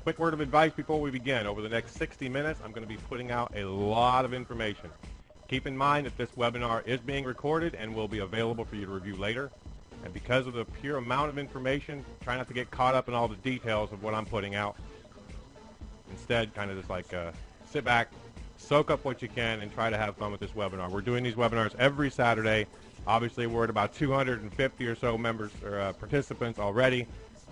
Quick word of advice before we begin. Over the next 60 minutes, I'm going to be putting out a lot of information. Keep in mind that this webinar is being recorded and will be available for you to review later. And because of the pure amount of information, try not to get caught up in all the details of what I'm putting out. Instead, kind of just like sit back, soak up what you can, and try to have fun with this webinar. We're doing these webinars every Saturday. Obviously, we're at about 250 or so members or participants already.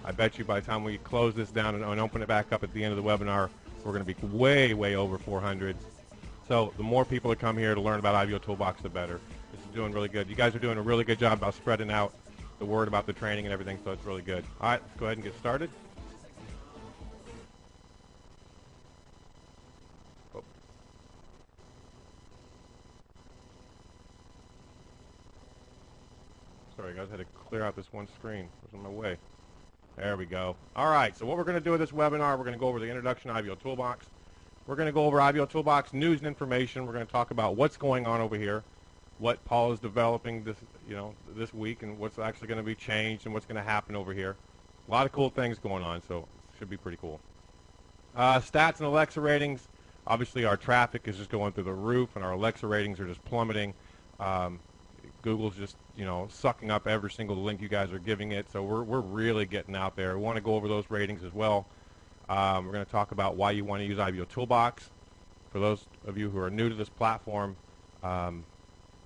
I bet you by the time we close this down and open it back up at the end of the webinar, we're going to be way, way over 400. So the more people that come here to learn about IBOtoolbox, the better. This is doing really good. You guys are doing a really good job about spreading out the word about the training and everything, so it's really good. All right, let's go ahead and get started. Oh. Sorry, guys, I had to clear out this one screen. It was in my way. There we go. All right, so what we're going to do with this webinar, we're going to go over the introduction to IBOtoolbox. We're going to go over IBOtoolbox news and information. We're going to talk about what's going on over here, what Paul is developing this week, and what's actually going to be changed and what's going to happen over here. A lot of cool things going on, so it should be pretty cool. Stats and Alexa ratings. Obviously, our traffic is just going through the roof, and our Alexa ratings are just plummeting. Google's just, sucking up every single link you guys are giving it, so we're really getting out there. We want to go over those ratings as well. We're going to talk about why you want to use IBOtoolbox. For those of you who are new to this platform, the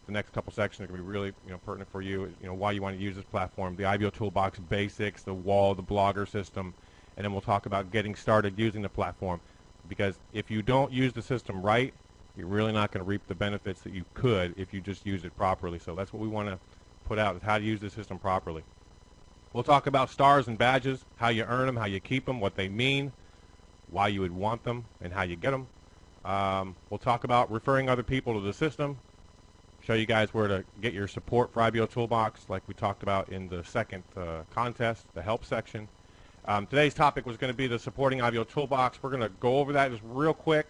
next couple sections are going to be really, pertinent for you. Why you want to use this platform, the IBOtoolbox basics, the wall, the blogger system, and then we'll talk about getting started using the platform. Because if you don't use the system right, you're really not going to reap the benefits that you could if you just use it properly. So that's what we want to put out, is how to use the system properly. We'll talk about stars and badges, how you earn them, how you keep them, what they mean, why you would want them, and how you get them. We'll talk about referring other people to the system, show you guys where to get your support for IBOtoolbox, like we talked about in the second contest, the help section. Today's topic was going to be the supporting IBOtoolbox. We're going to go over that just real quick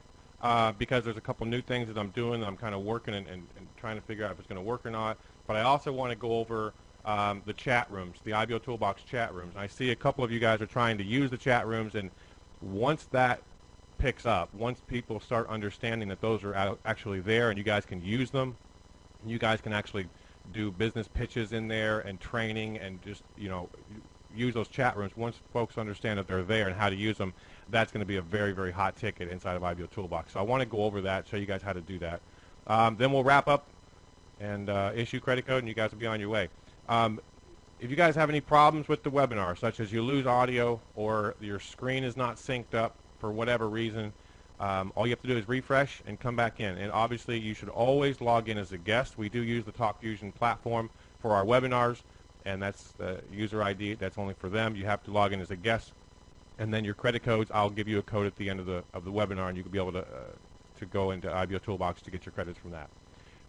because there's a couple new things that I'm doing that I'm kind of working and trying to figure out if it's going to work or not. But I also want to go over the chat rooms, the IBOtoolbox chat rooms. I see a couple of you guys are trying to use the chat rooms, and once that picks up, once people start understanding that those are actually there and you guys can use them, you guys can actually do business pitches in there and training and just, use those chat rooms. Once folks understand that they're there and how to use them, that's going to be a very, very hot ticket inside of IBOtoolbox. So I want to go over that, show you guys how to do that. Then we'll wrap up and issue credit code, and you guys will be on your way. If you guys have any problems with the webinar, such as you lose audio or your screen is not synced up for whatever reason, all you have to do is refresh and come back in. And obviously, you should always log in as a guest. We do use the TalkFusion platform for our webinars, and that's the user ID. That's only for them. You have to log in as a guest. And then your credit codes, I'll give you a code at the end of the webinar, and you can be able to go into IBOtoolbox to get your credits from that.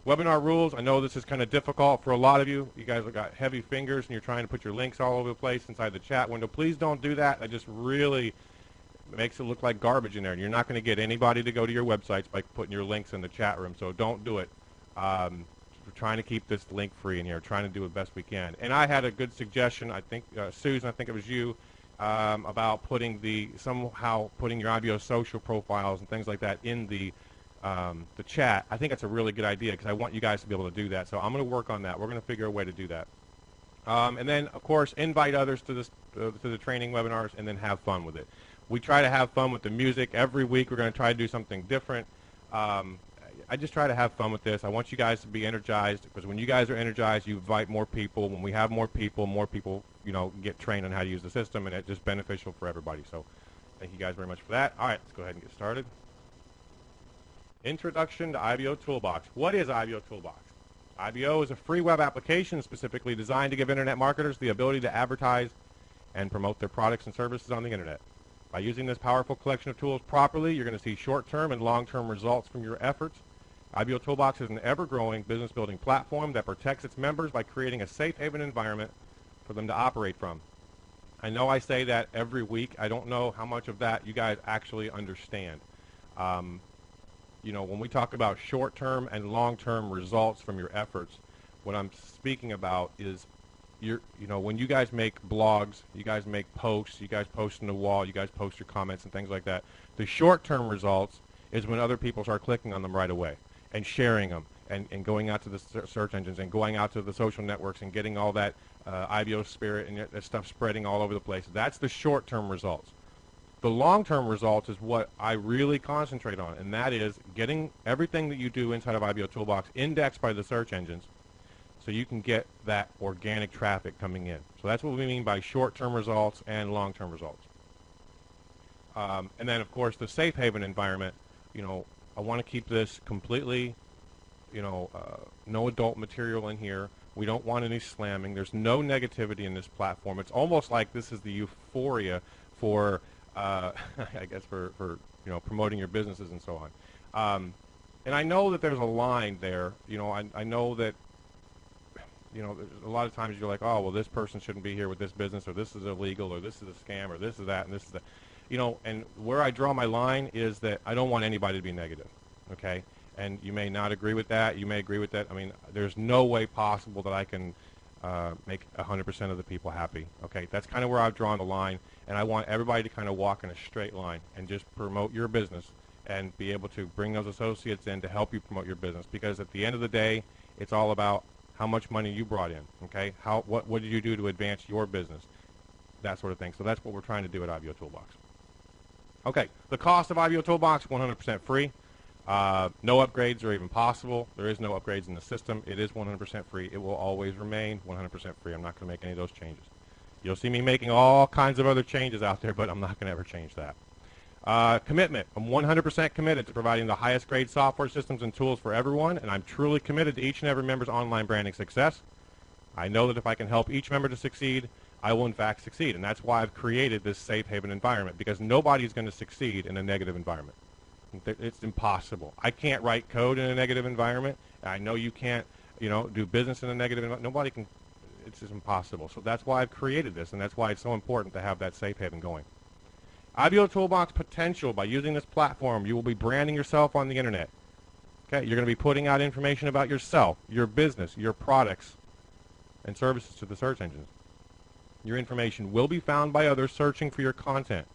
Webinar rules. I know this is kind of difficult for a lot of you. You guys have got heavy fingers, and you're trying to put your links all over the place inside the chat window. Please don't do that. That just really makes it look like garbage in there, and you're not going to get anybody to go to your websites by putting your links in the chat room, so don't do it. We're trying to keep this link free in here, trying to do the best we can. And I had a good suggestion, I think, Susan, I think it was you, about somehow putting your IBO social profiles and things like that in the chat. I think that's a really good idea because I want you guys to be able to do that. So I'm going to work on that. We're going to figure a way to do that. And then, of course, invite others to the training webinars and then have fun with it. We try to have fun with the music. Every week we're going to try to do something different. I just try to have fun with this. I want you guys to be energized because when you guys are energized, you invite more people. When we have more people, get trained on how to use the system, and it's just beneficial for everybody. So thank you guys very much for that. All right, let's go ahead and get started. Introduction to IBOtoolbox. What is IBOtoolbox? IBO is a free web application specifically designed to give Internet marketers the ability to advertise and promote their products and services on the Internet. By using this powerful collection of tools properly, you're going to see short-term and long-term results from your efforts. IBOtoolbox is an ever-growing business-building platform that protects its members by creating a safe haven environment for them to operate from. I know I say that every week. I don't know how much of that you guys actually understand. When we talk about short-term and long-term results from your efforts, what I'm speaking about is, when you guys make blogs, you guys make posts, you guys post on the wall, you guys post your comments and things like that. The short-term results is when other people start clicking on them right away and sharing them and going out to the search engines and going out to the social networks and getting all that IBO spirit and that stuff spreading all over the place. That's the short-term results. The long-term results is what I really concentrate on, and that is getting everything that you do inside of IBOtoolbox indexed by the search engines so you can get that organic traffic coming in. So that's what we mean by short-term results and long-term results. And then, of course, the safe haven environment, I want to keep this completely, no adult material in here. We don't want any slamming. There's no negativity in this platform. It's almost like this is the euphoria for, I guess, for promoting your businesses and so on. And I know that there's a line there. I know that, a lot of times you're like, oh, well, this person shouldn't be here with this business, or this is illegal, or this is a scam, or this is that, and this is that. And where I draw my line is that I don't want anybody to be negative, okay? And you may not agree with that. You may agree with that. I mean, there's no way possible that I can make 100% of the people happy, okay? That's kind of where I've drawn the line, and I want everybody to kind of walk in a straight line and just promote your business and be able to bring those associates in to help you promote your business, because at the end of the day, it's all about how much money you brought in, okay? What did you do to advance your business? That sort of thing. So that's what we're trying to do at IBOtoolbox. Okay, the cost of IBOtoolbox, 100% free. No upgrades are even possible. There is no upgrades in the system. It is 100% free. It will always remain 100% free. I'm not going to make any of those changes. You'll see me making all kinds of other changes out there, but I'm not going to ever change that. Commitment. I'm 100% committed to providing the highest grade software systems and tools for everyone, and I'm truly committed to each and every member's online branding success. I know that if I can help each member to succeed, I will in fact succeed, and that's why I've created this safe haven environment, because nobody's going to succeed in a negative environment. It's impossible. I can't write code in a negative environment. I know you can't, do business in a negative environment. Nobody can. It's just impossible. So that's why I've created this, and that's why it's so important to have that safe haven going. IBOtoolbox potential. By using this platform, you will be branding yourself on the internet. Okay, you're going to be putting out information about yourself, your business, your products, and services to the search engines. Your information will be found by others searching for your content.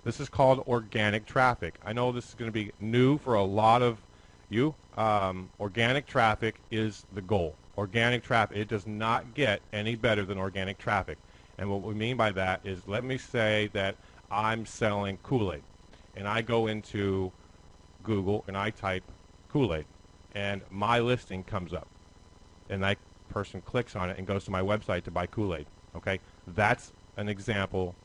This is called organic traffic. I know this is going to be new for a lot of you. Organic traffic is the goal. Organic traffic, it does not get any better than organic traffic. And what we mean by that is, let me say that I'm selling Kool-Aid, and I go into Google and I type Kool-Aid, and my listing comes up, and that person clicks on it and goes to my website to buy Kool-Aid. Okay, that's an example,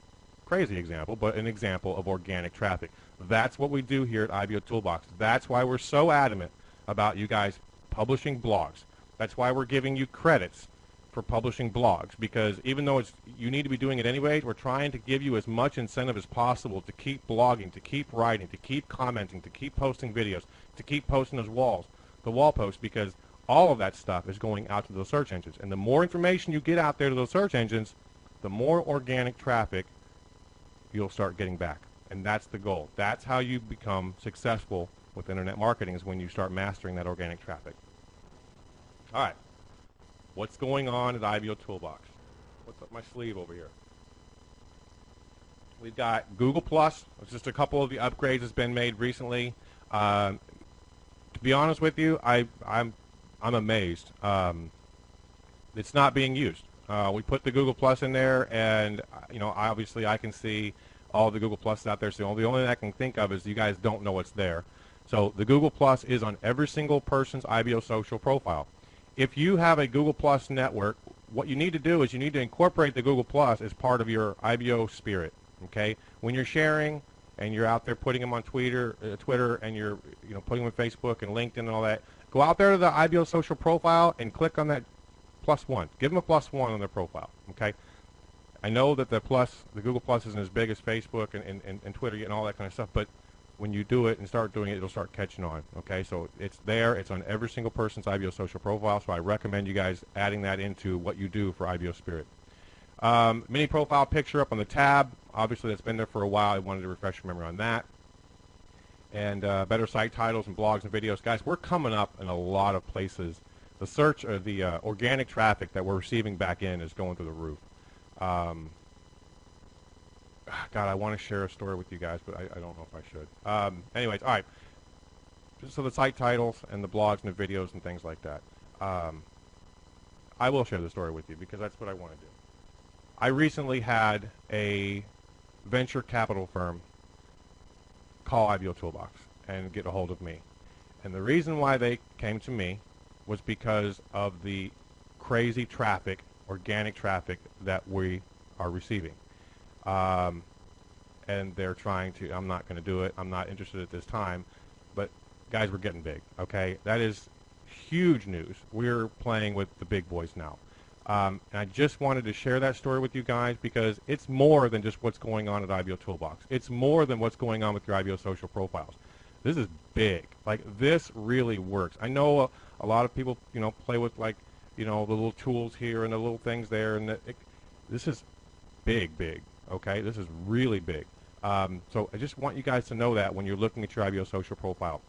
crazy example, but an example of organic traffic. That's what we do here at IBOtoolbox. That's why we're so adamant about you guys publishing blogs. That's why we're giving you credits for publishing blogs, because even though you need to be doing it anyways, we're trying to give you as much incentive as possible to keep blogging, to keep writing, to keep commenting, to keep posting videos, to keep posting those the wall posts, because all of that stuff is going out to those search engines. And the more information you get out there to those search engines, the more organic traffic you'll start getting back. And that's the goal. That's how you become successful with internet marketing, is when you start mastering that organic traffic. All right. What's going on at IBOtoolbox? What's up my sleeve over here? We've got Google Plus. It's just a couple of the upgrades that's been made recently. To be honest with you, I'm amazed. It's not being used. We put the Google Plus in there, and obviously I can see all the Google Plus out there. So the only thing I can think of is you guys don't know it's there. So the Google Plus is on every single person's IBO social profile. If you have a Google Plus network, what you need to do is you need to incorporate the Google Plus as part of your IBO spirit. Okay, when you're sharing and you're out there putting them on Twitter, and you're putting them on Facebook and LinkedIn and all that, go out there to the IBO social profile and click on that +1. Give them a +1 on their profile. Okay, I know that the Google Plus isn't as big as Facebook and Twitter and all that kind of stuff, but when you do it and start doing it, it'll start catching on. Okay, so it's there. It's on every single person's IBO social profile, so I recommend you guys adding that into what you do for IBO Spirit. Mini profile picture up on the tab. Obviously, that's been there for a while. I wanted to refresh your memory on that. And better site titles and blogs and videos. Guys, we're coming up in a lot of places the search or the organic traffic that we're receiving back in is going through the roof. God, I want to share a story with you guys, but I don't know if I should. Anyways, all right. So the site titles and the blogs and the videos and things like that. I will share the story with you because that's what I want to do. I recently had a venture capital firm call IBOtoolbox and get a hold of me. And the reason why they came to me was because of the crazy traffic, organic traffic that we are receiving. And they're trying to, I'm not going to do it, I'm not interested at this time, but guys, we're getting big, okay? That is huge news. We're playing with the big boys now. And I just wanted to share that story with you guys because it's more than just what's going on at IBOtoolbox. It's more than what's going on with your IBO social profiles. This is big. Like, this really works. I know a lot of people, you know, play with, like, you know, the little tools here and the little things there, and this is big, big, okay? This is really big. So I just want you guys to know that when you're looking at your IBO social profile.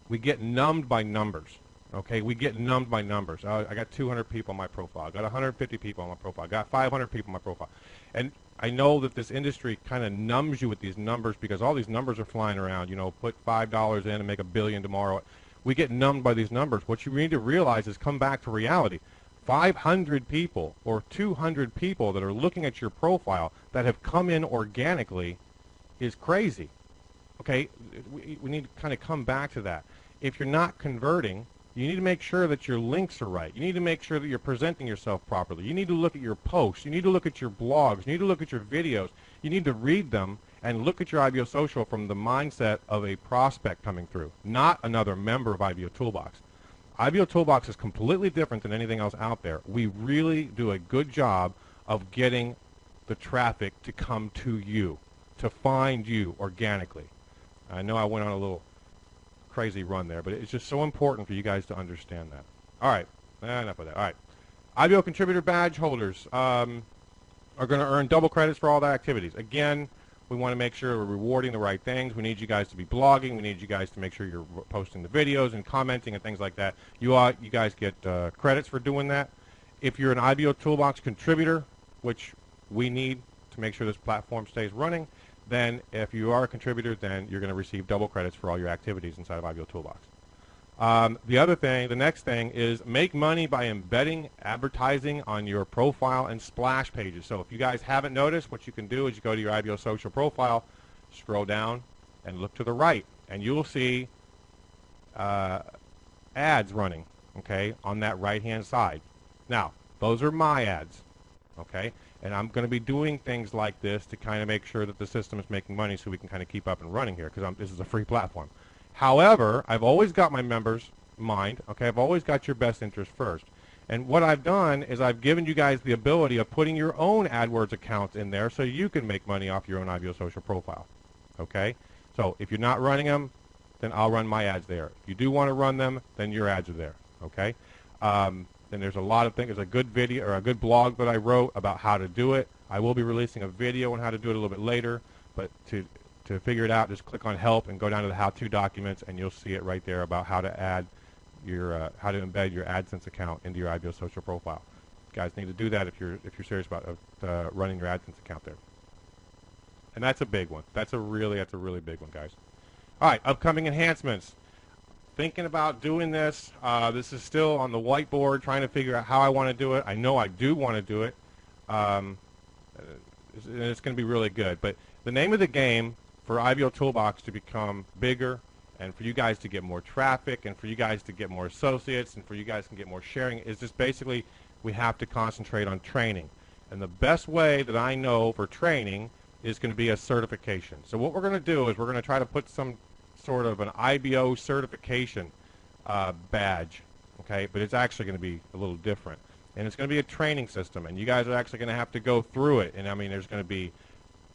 We get numbed by numbers, okay? We get numbed by numbers. I got 200 people on my profile. I got 150 people on my profile. I got 500 people on my profile. And I know that this industry kind of numbs you with these numbers because all these numbers are flying around. You know, put $5 in and make $1 billion tomorrow. We get numbed by these numbers. What you need to realize is come back to reality. 500 people or 200 people that are looking at your profile that have come in organically is crazy. Okay, we need to kind of come back to that. If you're not converting, you need to make sure that your links are right. You need to make sure that you're presenting yourself properly. You need to look at your posts. You need to look at your blogs. You need to look at your videos. You need to read them and look at your IBO social from the mindset of a prospect coming through, not another member of IBOtoolbox. IBOtoolbox is completely different than anything else out there. We really do a good job of getting the traffic to come to you, to find you organically. I know I went on a little crazy run there, but it's just so important for you guys to understand that. All right, enough of that. All right, IBO contributor badge holders are going to earn double credits for all their activities. Again, we want to make sure we're rewarding the right things. We need you guys to be blogging. We need you guys to make sure you're posting the videos and commenting and things like that. You guys get credits for doing that. If you're an IBOtoolbox contributor, which we need to make sure this platform stays running, then if you are a contributor, then you're going to receive double credits for all your activities inside of IBOtoolbox. The next thing is make money by embedding advertising on your profile and splash pages. So if you guys haven't noticed, what you can do is you go to your IBO social profile, scroll down, and look to the right, and you will see ads running, okay, on that right-hand side. Now, those are my ads, okay? And I'm going to be doing things like this to kind of make sure that the system is making money so we can kind of keep up and running here because this is a free platform. However, I've always got my members' mind, okay? I've always got your best interest first. And what I've done is I've given you guys the ability of putting your own AdWords accounts in there so you can make money off your own IBO social profile, okay? So if you're not running them, then I'll run my ads there. If you do want to run them, then your ads are there, okay? Then there's a lot of things. There's a good video or a good blog that I wrote about how to do it. I will be releasing a video on how to do it a little bit later, but to figure it out, just click on help and go down to the how-to documents, and you'll see it right there about how to add your how to embed your AdSense account into your IBO social profile. You guys need to do that if you're serious about running your AdSense account there. And that's a big one. That's a really big one, guys. All right, upcoming enhancements. Thinking about doing this. This is still on the whiteboard, trying to figure out how I want to do it. I know I do want to do it. It's going to be really good. But the name of the game for IBOtoolbox to become bigger and for you guys to get more traffic and for you guys to get more associates and for you guys to get more sharing is just basically we have to concentrate on training. And the best way that I know for training is going to be a certification. So what we're going to do is we're going to try to put some sort of an IBO certification badge, okay? But it's actually going to be a little different. And it's going to be a training system, and you guys are actually going to have to go through it. And, I mean, there's going to be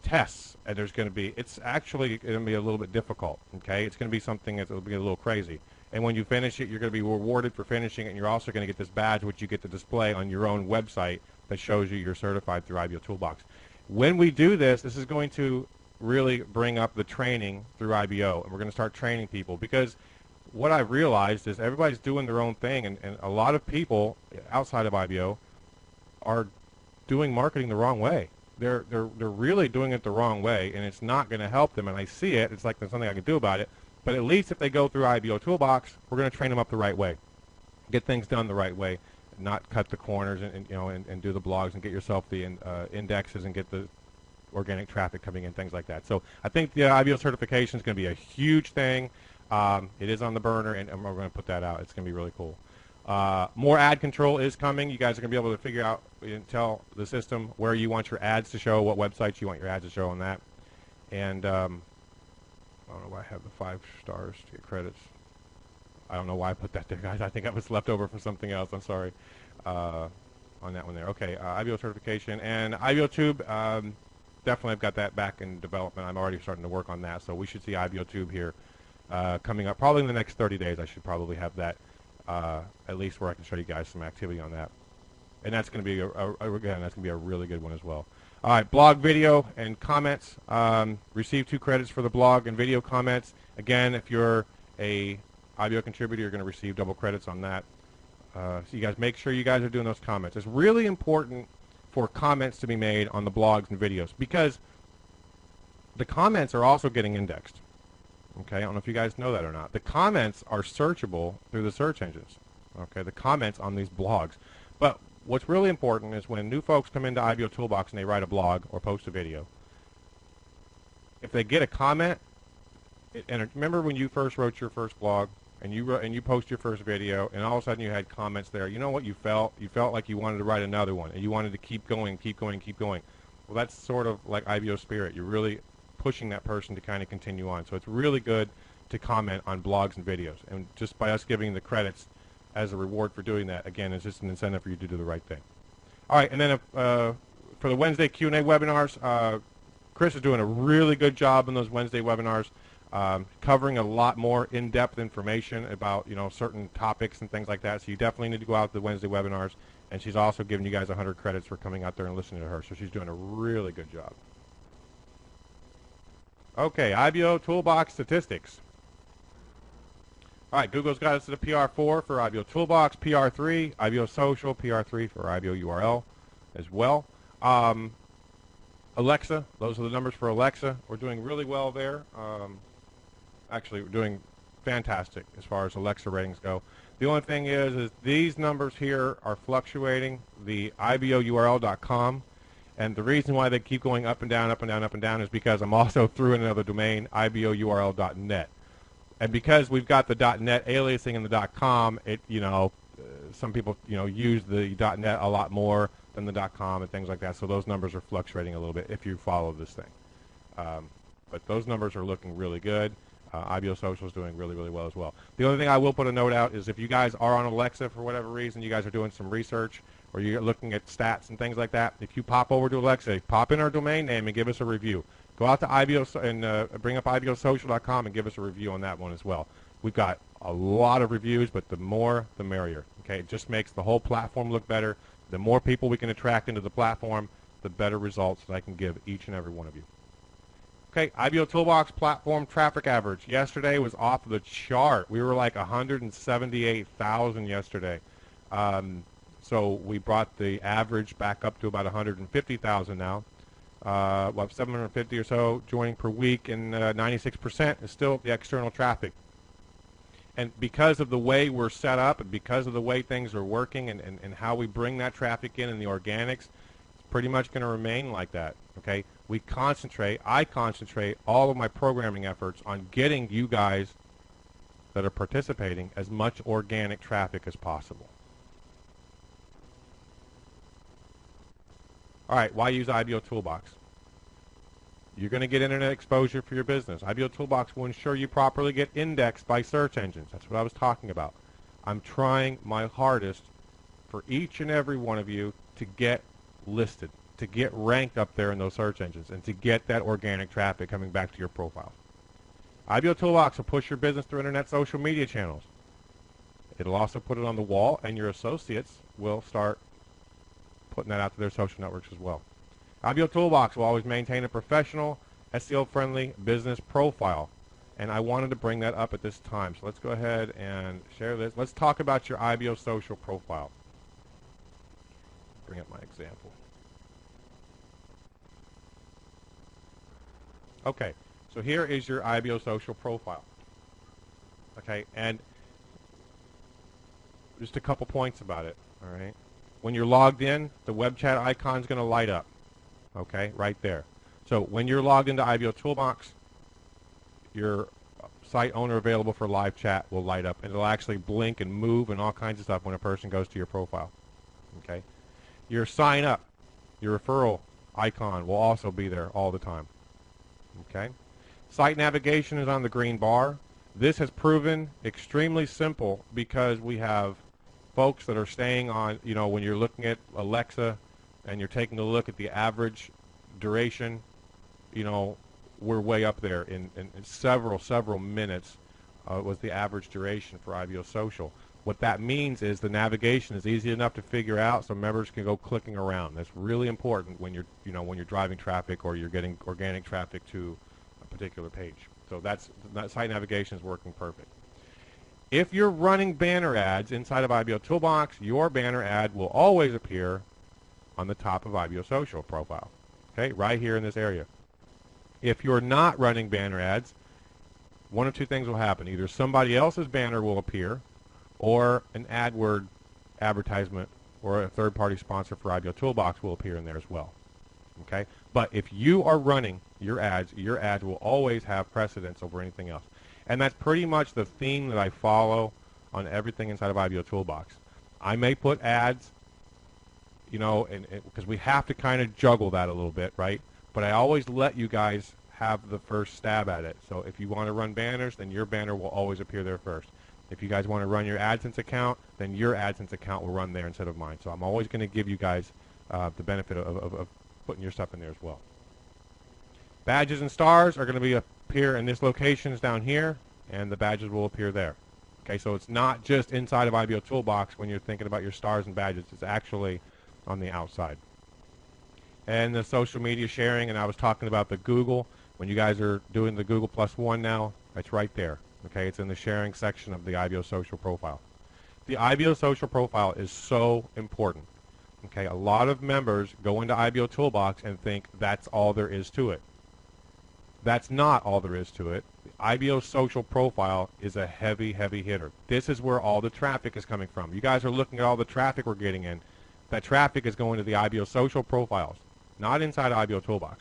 tests, and there's going to be, it's actually going to be a little bit difficult, okay? It's going to be something that will be a little crazy. And when you finish it, you're going to be rewarded for finishing it, and you're also going to get this badge, which you get to display on your own website that shows you you're certified through IBOtoolbox. When we do this, this is going to really bring up the training through IBO, and we're going to start training people because what I've realized is everybody's doing their own thing, and a lot of people outside of IBO are doing marketing the wrong way. They're really doing it the wrong way, and it's not going to help them. And I see it. It's like there's something I can do about it. But at least if they go through IBO Toolbox, we're going to train them up the right way, get things done the right way, not cut the corners, and you know, and do the blogs and get yourself the indexes and get the organic traffic coming in, things like that. So I think the IBO certification is going to be a huge thing. It is on the burner, and we're going to put that out. It's going to be really cool. More ad control is coming. You guys are going to be able to figure out and tell the system where you want your ads to show, what websites you want your ads to show on that. And I don't know why I have the 5 stars to get credits. I don't know why I put that there, guys. I think that was left over from something else. I'm sorry on that one there. Okay, IBO certification. And IBOTube, definitely I've got that back in development. I'm already starting to work on that. So we should see IBOTube here coming up. Probably in the next 30 days I should probably have that at least where I can show you guys some activity on that. And that's going to be, again, that's going to be a really good one as well. All right, blog, video, and comments. Receive 2 credits for the blog and video comments. Again, if you're a IBO contributor, you're going to receive double credits on that. So you guys make sure you guys are doing those comments. It's really important for comments to be made on the blogs and videos because the comments are also getting indexed. Okay, I don't know if you guys know that or not. The comments are searchable through the search engines. Okay, the comments on these blogs. But what's really important is when new folks come into IBO Toolbox and they write a blog or post a video, if they get a comment, and remember when you first wrote your first blog and you post your first video and all of a sudden you had comments there, you know what you felt? You felt like you wanted to write another one and you wanted to keep going, keep going, keep going. Well, that's sort of like IBO spirit. You're really pushing that person to kind of continue on. So it's really good to comment on blogs and videos. And just by us giving the credits as a reward for doing that, again, it's just an incentive for you to do the right thing. All right, and then for the Wednesday Q&A webinars, Chris is doing a really good job in those Wednesday webinars, covering a lot more in-depth information about, you know, certain topics and things like that. So you definitely need to go out to the Wednesday webinars. And she's also giving you guys 100 credits for coming out there and listening to her. So she's doing a really good job. Okay, IBO Toolbox statistics. All right, Google's got us to the PR4 for IBO Toolbox, PR3, IBO Social, PR3 for IBO URL as well. Alexa, those are the numbers for Alexa. We're doing really well there. Actually, we're doing fantastic as far as Alexa ratings go. The only thing is these numbers here are fluctuating. The IBOURL.com. And the reason why they keep going up and down, up and down, up and down is because I'm also through in another domain, IBOURL.net. And because we've got the .net aliasing and the .com, it, you know, some people, you know, use the .net a lot more than the .com and things like that. So those numbers are fluctuating a little bit if you follow this thing. But those numbers are looking really good. IBO Social is doing really, really well as well. The only thing I will put a note out is if you guys are on Alexa for whatever reason, you guys are doing some research or you're looking at stats and things like that, if you pop over to Alexa, pop in our domain name and give us a review. Go out to IBO and bring up IBOsocial.com and give us a review on that one as well. We've got a lot of reviews, but the more, the merrier. Okay, it just makes the whole platform look better. The more people we can attract into the platform, the better results that I can give each and every one of you. Okay, IBO Toolbox platform traffic average. Yesterday was off the chart. We were like 178,000 yesterday. So we brought the average back up to about 150,000 now. We'll have 750 or so joining per week, and 96% is still the external traffic. And because of the way we're set up and because of the way things are working and how we bring that traffic in and the organics, it's pretty much going to remain like that. Okay, I concentrate all of my programming efforts on getting you guys that are participating as much organic traffic as possible. All right, why use IBO Toolbox? You're going to get internet exposure for your business. IBO Toolbox will ensure you properly get indexed by search engines. That's what I was talking about. I'm trying my hardest for each and every one of you to get listed, to get ranked up there in those search engines, and to get that organic traffic coming back to your profile. IBO Toolbox will push your business through internet social media channels. It'll also put it on the wall, and your associates will start putting that out to their social networks as well. IBO Toolbox will always maintain a professional, SEO-friendly business profile. and I wanted to bring that up at this time. So let's go ahead and share this. Let's talk about your IBOsocial profile. Bring up my example. Okay, so here is your IBOsocial profile. Okay, and just a couple points about it, all right? When you're logged in, the web chat icon is going to light up, okay, right there. So when you're logged into IBOtoolbox, your site owner available for live chat will light up, and it'll actually blink and move and all kinds of stuff when a person goes to your profile, okay? Your sign up, your referral icon will also be there all the time, okay? Site navigation is on the green bar. This has proven extremely simple because we have folks that are staying on, you know, when you're looking at Alexa and you're taking a look at the average duration, you know, we're way up there in several minutes was the average duration for IBOsocial. What that means is the navigation is easy enough to figure out so members can go clicking around. That's really important when you're, you know, when you're driving traffic or you're getting organic traffic to a particular page. So that site navigation is working perfect. If you're running banner ads inside of IBOtoolbox, your banner ad will always appear on the top of IBOsocial profile, okay, right here in this area. If you're not running banner ads, one of two things will happen. Either somebody else's banner will appear, or an AdWord advertisement or a third-party sponsor for IBOtoolbox will appear in there as well, okay? But if you are running your ads will always have precedence over anything else. And that's pretty much the theme that I follow on everything inside of IBOtoolbox. I may put ads, you know, because we have to kind of juggle that a little bit, right? But I always let you guys have the first stab at it. So if you want to run banners, then your banner will always appear there first. If you guys want to run your AdSense account, then your AdSense account will run there instead of mine. So I'm always going to give you guys the benefit of putting your stuff in there as well. Badges and stars are going to appear in this locations down here, and the badges will appear there. Okay, so it's not just inside of IBOtoolbox when you're thinking about your stars and badges. It's actually on the outside. And the social media sharing, and I was talking about the Google. When you guys are doing the Google +1 now, it's right there. Okay, it's in the sharing section of the IBOsocial profile. The IBOsocial profile is so important. Okay, a lot of members go into IBOtoolbox and think that's all there is to it. That's not all there is to it. The IBOsocial profile is a heavy hitter. This is where all the traffic is coming from. You guys are looking at all the traffic we're getting in. That traffic is going to the IBOsocial profiles, not inside IBOtoolbox.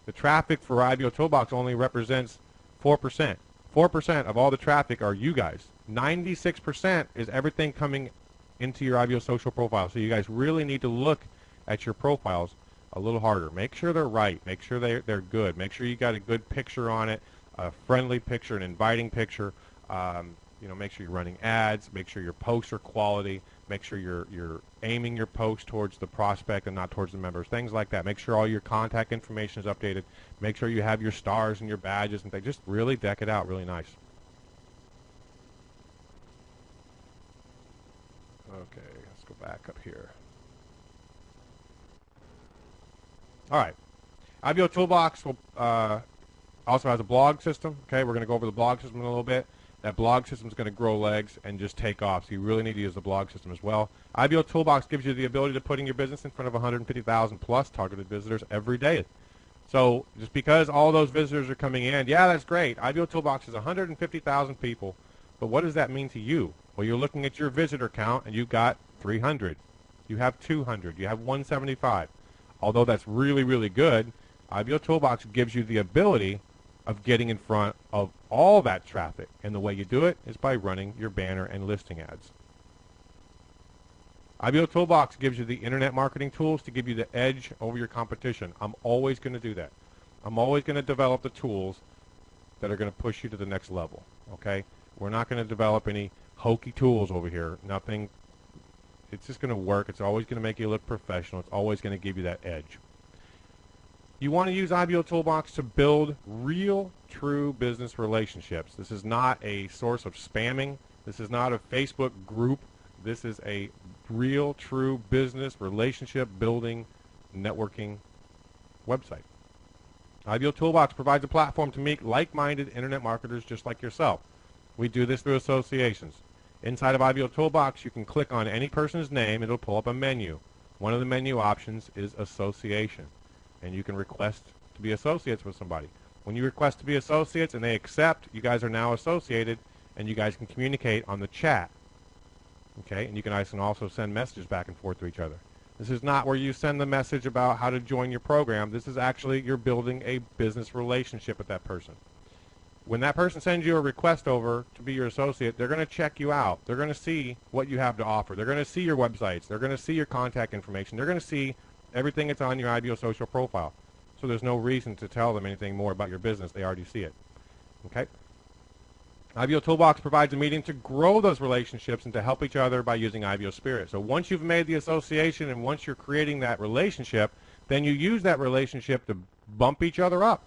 The traffic for IBOtoolbox only represents 4%. 4% of all the traffic are you guys. 96% is everything coming into your IBOsocial profile. So you guys really need to look at your profiles a little harder. Make sure they're right. Make sure they're good. Make sure you got a good picture on it, a friendly picture, an inviting picture. You know, make sure you're running ads. Make sure your posts are quality. Make sure you're aiming your post towards the prospect and not towards the members. Things like that. Make sure all your contact information is updated. Make sure you have your stars and your badges and things. Just really deck it out really nice. Okay, let's go back up here. All right. IBOtoolbox will, also has a blog system. Okay, we're going to go over the blog system in a little bit. That blog system is going to grow legs and just take off, so you really need to use the blog system as well. IBOtoolbox gives you the ability to putting your business in front of 150,000 plus targeted visitors every day. So just because all those visitors are coming in, yeah, that's great. IBOtoolbox is 150,000 people, but what does that mean to you? Well, you're looking at your visitor count, and you've got 300. You have 200. You have 175. Although that's really good, IBOtoolbox gives you the ability of getting in front of all that traffic. And the way you do it is by running your banner and listing ads. IBOtoolbox gives you the internet marketing tools to give you the edge over your competition. I'm always going to do that. I'm always going to develop the tools that are going to push you to the next level. Okay? We're not going to develop any hokey tools over here. Nothing. It's just going to work. It's always going to make you look professional. It's always going to give you that edge. You want to use IBOtoolbox to build real, true business relationships. This is not a source of spamming. This is not a Facebook group. This is a real, true business relationship building, networking website. IBOtoolbox provides a platform to meet like-minded internet marketers just like yourself. We do this through associations. Inside of IBOtoolbox, you can click on any person's name. It'll pull up a menu. One of the menu options is association, and you can request to be associates with somebody. When you request to be associates and they accept, you guys are now associated, and you guys can communicate on the chat. Okay, and you can also send messages back and forth to each other. This is not where you send the message about how to join your program. This is actually you're building a business relationship with that person. When that person sends you a request over to be your associate, they're going to check you out. They're going to see what you have to offer. They're going to see your websites. They're going to see your contact information. They're going to see everything that's on your IBO social profile. So there's no reason to tell them anything more about your business. They already see it. Okay? IBOtoolbox provides a medium to grow those relationships and to help each other by using IBO Spirit. So once you've made the association and once you're creating that relationship, then you use that relationship to bump each other up.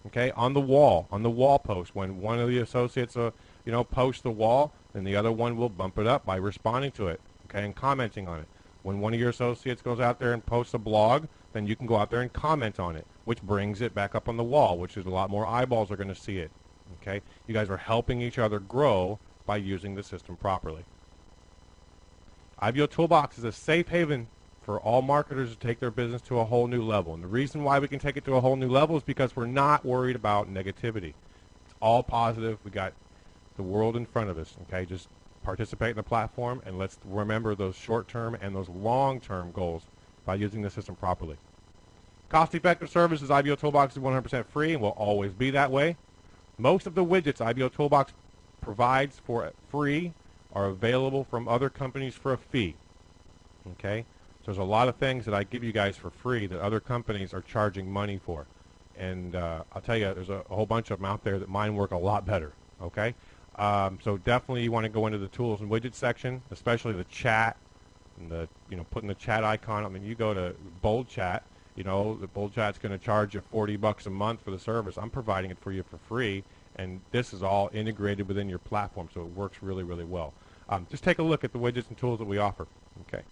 Okay, on the wall post. When one of the associates, posts the wall, then the other one will bump it up by responding to it, okay, and commenting on it. When one of your associates goes out there and posts a blog, then you can go out there and comment on it, which brings it back up on the wall, which is a lot more eyeballs are going to see it. Okay, you guys are helping each other grow by using the system properly. IBOtoolbox is a safe haven for all marketers to take their business to a whole new level. And the reason why we can take it to a whole new level is because we're not worried about negativity. It's all positive. We got the world in front of us. Okay, just participate in the platform, and let's remember those short-term and those long-term goals by using the system properly. Cost-effective services. IBOtoolbox is 100% free and will always be that way. Most of the widgets IBOtoolbox provides for free are available from other companies for a fee. Okay? So there's a lot of things that I give you guys for free that other companies are charging money for. And I'll tell you, there's a whole bunch of them out there that mine work a lot better. Okay? So definitely you want to go into the tools and widgets section, especially the chat and the, putting the chat icon. I mean, you go to Bold Chat, the Bold Chat's going to charge you $40 a month for the service. I'm providing it for you for free, and this is all integrated within your platform, so it works really, really well. Just take a look at the widgets and tools that we offer. Okay.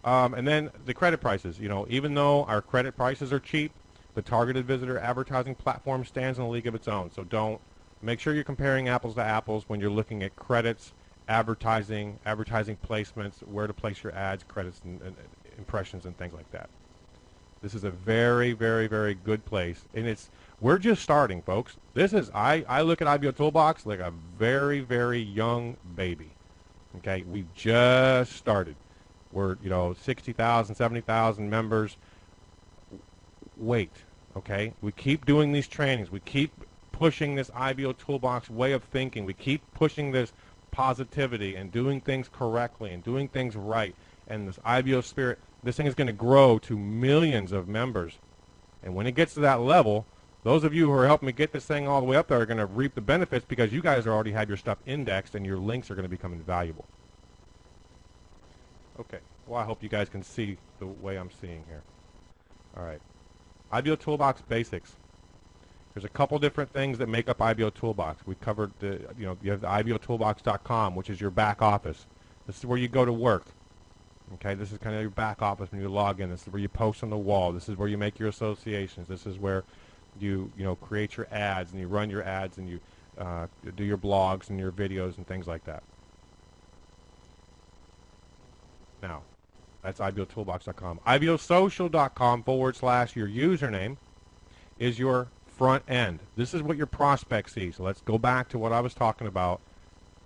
And then the credit prices. Even though our credit prices are cheap, the targeted visitor advertising platform stands in a league of its own. So make sure you're comparing apples to apples when you're looking at credits, advertising placements, where to place your ads, credits, and impressions and things like that. This is a very, very, very good place, and we're just starting, folks. I look at IBOtoolbox like a very, very young baby. Okay, we just started. We're 60,000, 70,000 members. Wait, okay? We keep doing these trainings. We keep pushing this IBOtoolbox way of thinking. We keep pushing this positivity and doing things correctly and doing things right. And this IBO spirit, this thing is going to grow to millions of members. And when it gets to that level, those of you who are helping me get this thing all the way up there are going to reap the benefits because you guys already have your stuff indexed and your links are going to become invaluable. Okay, well, I hope you guys can see the way I'm seeing here. All right, IBOtoolbox basics. There's a couple different things that make up IBOtoolbox. We covered you have the IBOtoolbox.com, which is your back office. This is where you go to work. Okay, this is kind of your back office when you log in. This is where you post on the wall. This is where you make your associations. This is where you create your ads and you run your ads and you do your blogs and your videos and things like that. Now, that's IBOtoolbox.com. IBOsocial.com / your username is your front end. This is what your prospects see. So let's go back to what I was talking about.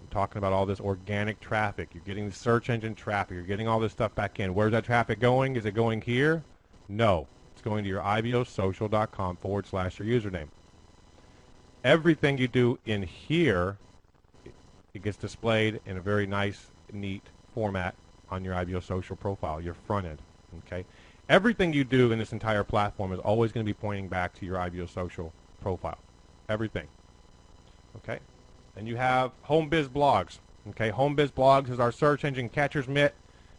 I'm talking about all this organic traffic. You're getting the search engine traffic. You're getting all this stuff back in. Where's that traffic going? Is it going here? No. It's going to your IBOsocial.com / your username. Everything you do in here, it gets displayed in a very nice, neat format on your IBO social profile, your front end. Okay? Everything you do in this entire platform is always going to be pointing back to your IBO social profile. Everything. Okay? And you have Home Biz Blogs. Okay? Home Biz Blogs is our search engine catcher's mitt.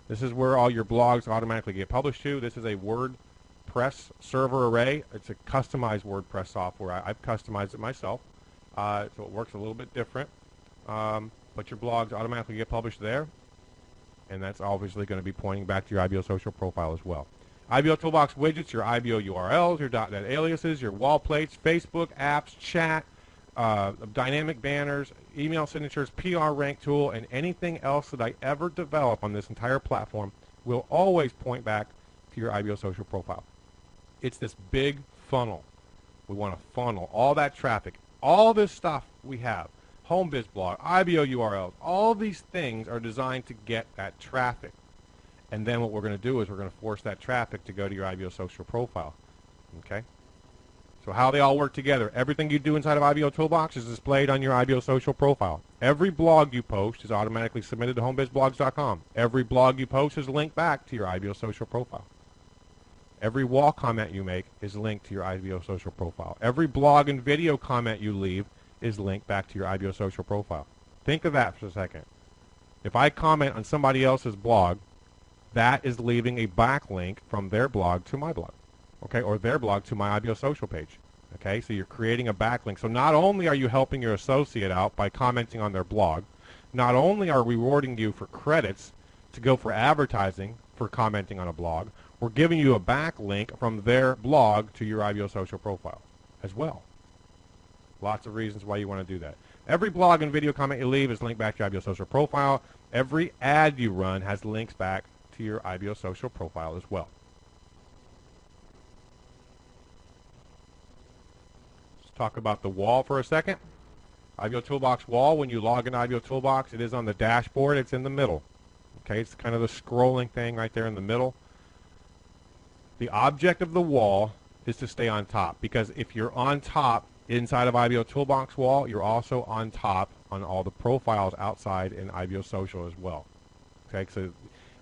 This is where all your blogs automatically get published to. This is a WordPress server array. It's a customized WordPress software. I've customized it myself. So it works a little bit different. But your blogs automatically get published there. And that's obviously going to be pointing back to your IBO social profile as well. IBO Toolbox widgets, your IBO URLs, your .NET aliases, your wall plates, Facebook apps, chat, dynamic banners, email signatures, PR rank tool, and anything else that I ever develop on this entire platform will always point back to your IBO social profile. It's this big funnel. We want to funnel all that traffic, all this stuff we have, home biz blog, IBO URLs, all these things are designed to get that traffic. And then what we're going to do is we're going to force that traffic to go to your IBO social profile. Okay? So how they all work together. Everything you do inside of IBO Toolbox is displayed on your IBO social profile. Every blog you post is automatically submitted to homebizblogs.com. Every blog you post is linked back to your IBO social profile. Every wall comment you make is linked to your IBO social profile. Every blog and video comment you leave is linked back to your IBO social profile. Think of that for a second. If I comment on somebody else's blog, that is leaving a backlink from their blog to my blog, okay, or their blog to my IBO social page, okay? So you're creating a backlink. So not only are you helping your associate out by commenting on their blog, not only are we rewarding you for credits to go for advertising for commenting on a blog, we're giving you a backlink from their blog to your IBO social profile as well. Lots of reasons why you want to do that. Every blog and video comment you leave is linked back to your IBO social profile. Every ad you run has links back to your IBO social profile as well. Let's talk about the wall for a second. IBO Toolbox wall, when you log in IBO Toolbox, it is on the dashboard. It's in the middle. Okay, it's kind of the scrolling thing right there in the middle. The object of the wall is to stay on top, because if you're on top inside of IBO Toolbox wall, you're also on top on all the profiles outside in IBO Social as well. Okay, so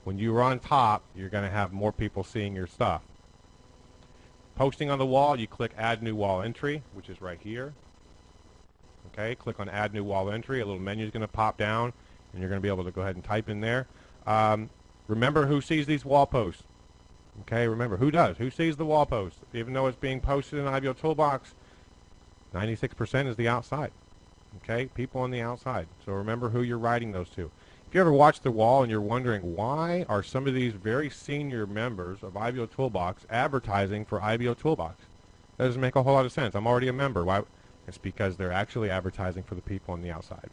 when you're on top, you're going to have more people seeing your stuff. Posting on the wall, you click Add New Wall Entry, which is right here. Okay, click on Add New Wall Entry. A little menu is going to pop down, and you're going to be able to go ahead and type in there. Remember who sees these wall posts. Okay, remember, who does? Who sees the wall posts? Even though it's being posted in IBO Toolbox, 96% is the outside. Okay, people on the outside. So remember who you're writing those to. If you ever watch the wall and you're wondering why are some of these very senior members of IBO Toolbox advertising for IBO Toolbox, that doesn't make a whole lot of sense. I'm already a member. Why? It's because they're actually advertising for the people on the outside.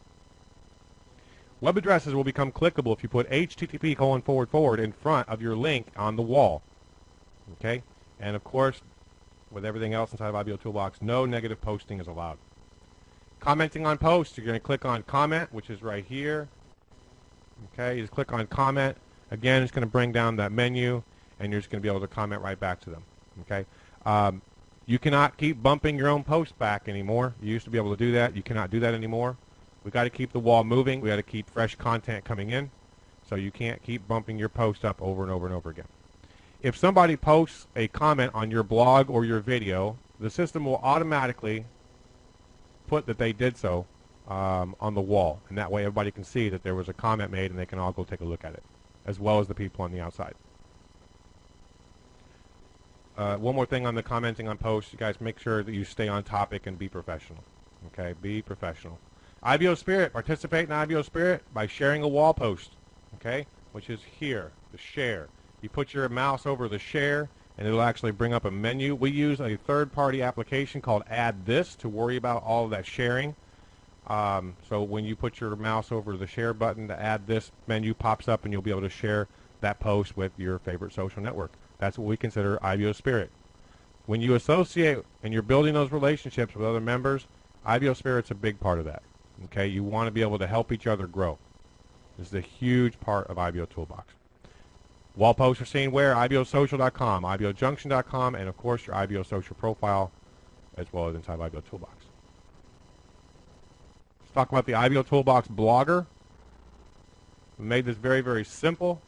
Web addresses will become clickable if you put http:// in front of your link on the wall. Okay? And of course, with everything else inside of IBO Toolbox, no negative posting is allowed. Commenting on posts, you're going to click on comment, which is right here. Okay, you just click on comment. Again, it's going to bring down that menu, and you're just going to be able to comment right back to them. Okay? You cannot keep bumping your own posts back anymore. You used to be able to do that. You cannot do that anymore. We've got to keep the wall moving. We've got to keep fresh content coming in. So you can't keep bumping your post up over and over and over again. If somebody posts a comment on your blog or your video, the system will automatically put that they did so on the wall. And that way everybody can see that there was a comment made and they can all go take a look at it, as well as the people on the outside. One more thing on the commenting on posts. You guys make sure that you stay on topic and be professional. Okay, be professional. IBO Spirit, participate in IBO Spirit by sharing a wall post, okay, which is here, the share. You put your mouse over the share, and it'll actually bring up a menu. We use a third-party application called Add This to worry about all of that sharing. So when you put your mouse over the share button, the Add This menu pops up, and you'll be able to share that post with your favorite social network. That's what we consider IBO Spirit. When you associate and you're building those relationships with other members, IBO Spirit's a big part of that. Okay, you want to be able to help each other grow. This is a huge part of IBO Toolbox. Wall posts are seen where? IBOsocial.com, IBOjunction.com, and of course your IBO social profile, as well as inside IBO Toolbox. Let's talk about the IBO Toolbox blogger. We made this very, very simple.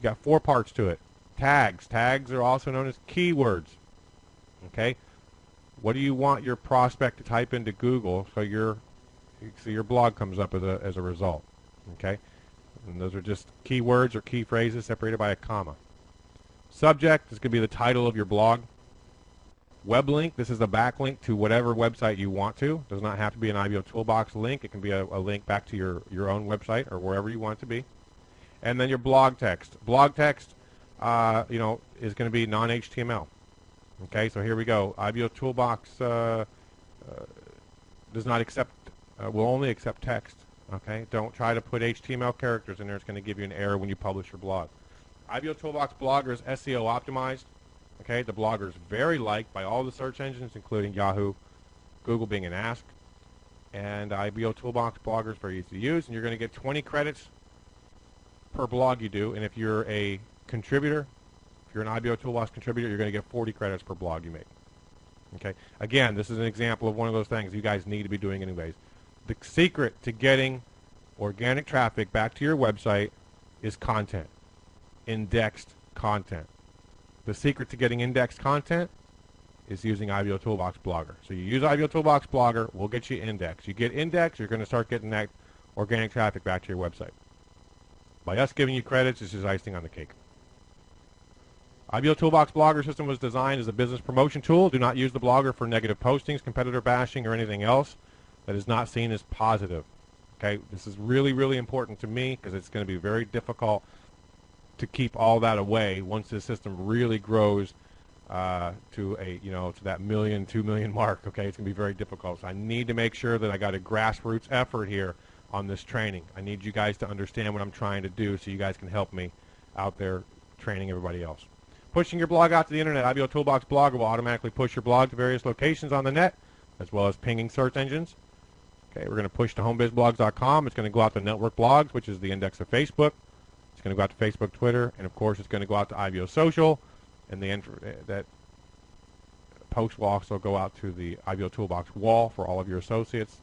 You got 4 parts to it. Tags. Tags are also known as keywords. Okay. What do you want your prospect to type into Google so your blog comes up as a result? Okay, and those are just keywords or key phrases separated by a comma. Subject is going to be the title of your blog. Web link, this is a backlink to whatever website you want to. It does not have to be an IBO Toolbox link. It can be a link back to your own website or wherever you want it to be. And then your blog text. Blog text, you know, is going to be non-HTML. Okay, so here we go. IBOtoolbox does not accept, will only accept text. Okay, don't try to put HTML characters in there. It's going to give you an error when you publish your blog. IBOtoolbox Blogger is SEO optimized. Okay, the blogger is very liked by all the search engines, including Yahoo, Google, Bing, and Ask. And IBOtoolbox Blogger is very easy to use, and you're going to get 20 credits per blog you do. And if you're a contributor, if you're an IBOtoolbox contributor, you're going to get 40 credits per blog you make. Okay, again, this is an example of one of those things you guys need to be doing anyways. The secret to getting organic traffic back to your website is content, indexed content. The secret to getting indexed content is using IBOtoolbox Blogger. So you use IBOtoolbox Blogger, we'll get you indexed. You get indexed, you're going to start getting that organic traffic back to your website. By us giving you credits, it's just icing on the cake. IBOtoolbox Blogger system was designed as a business promotion tool. Do not use the blogger for negative postings, competitor bashing, or anything else that is not seen as positive. Okay, this is really, really important to me because it's going to be very difficult to keep all that away once this system really grows to a, you know, to that 1 million, 2 million mark. Okay, it's going to be very difficult. So I need to make sure that I got a grassroots effort here on this training. I need you guys to understand what I'm trying to do so you guys can help me out there training everybody else. Pushing your blog out to the internet. IBOtoolbox Blogger will automatically push your blog to various locations on the net, as well as pinging search engines. Okay, we're going to push to homebizblogs.com. It's going to go out to Network Blogs, which is the index of Facebook. It's going to go out to Facebook, Twitter, and of course it's going to go out to IBO Social, and that post will also go out to the IBOtoolbox wall for all of your associates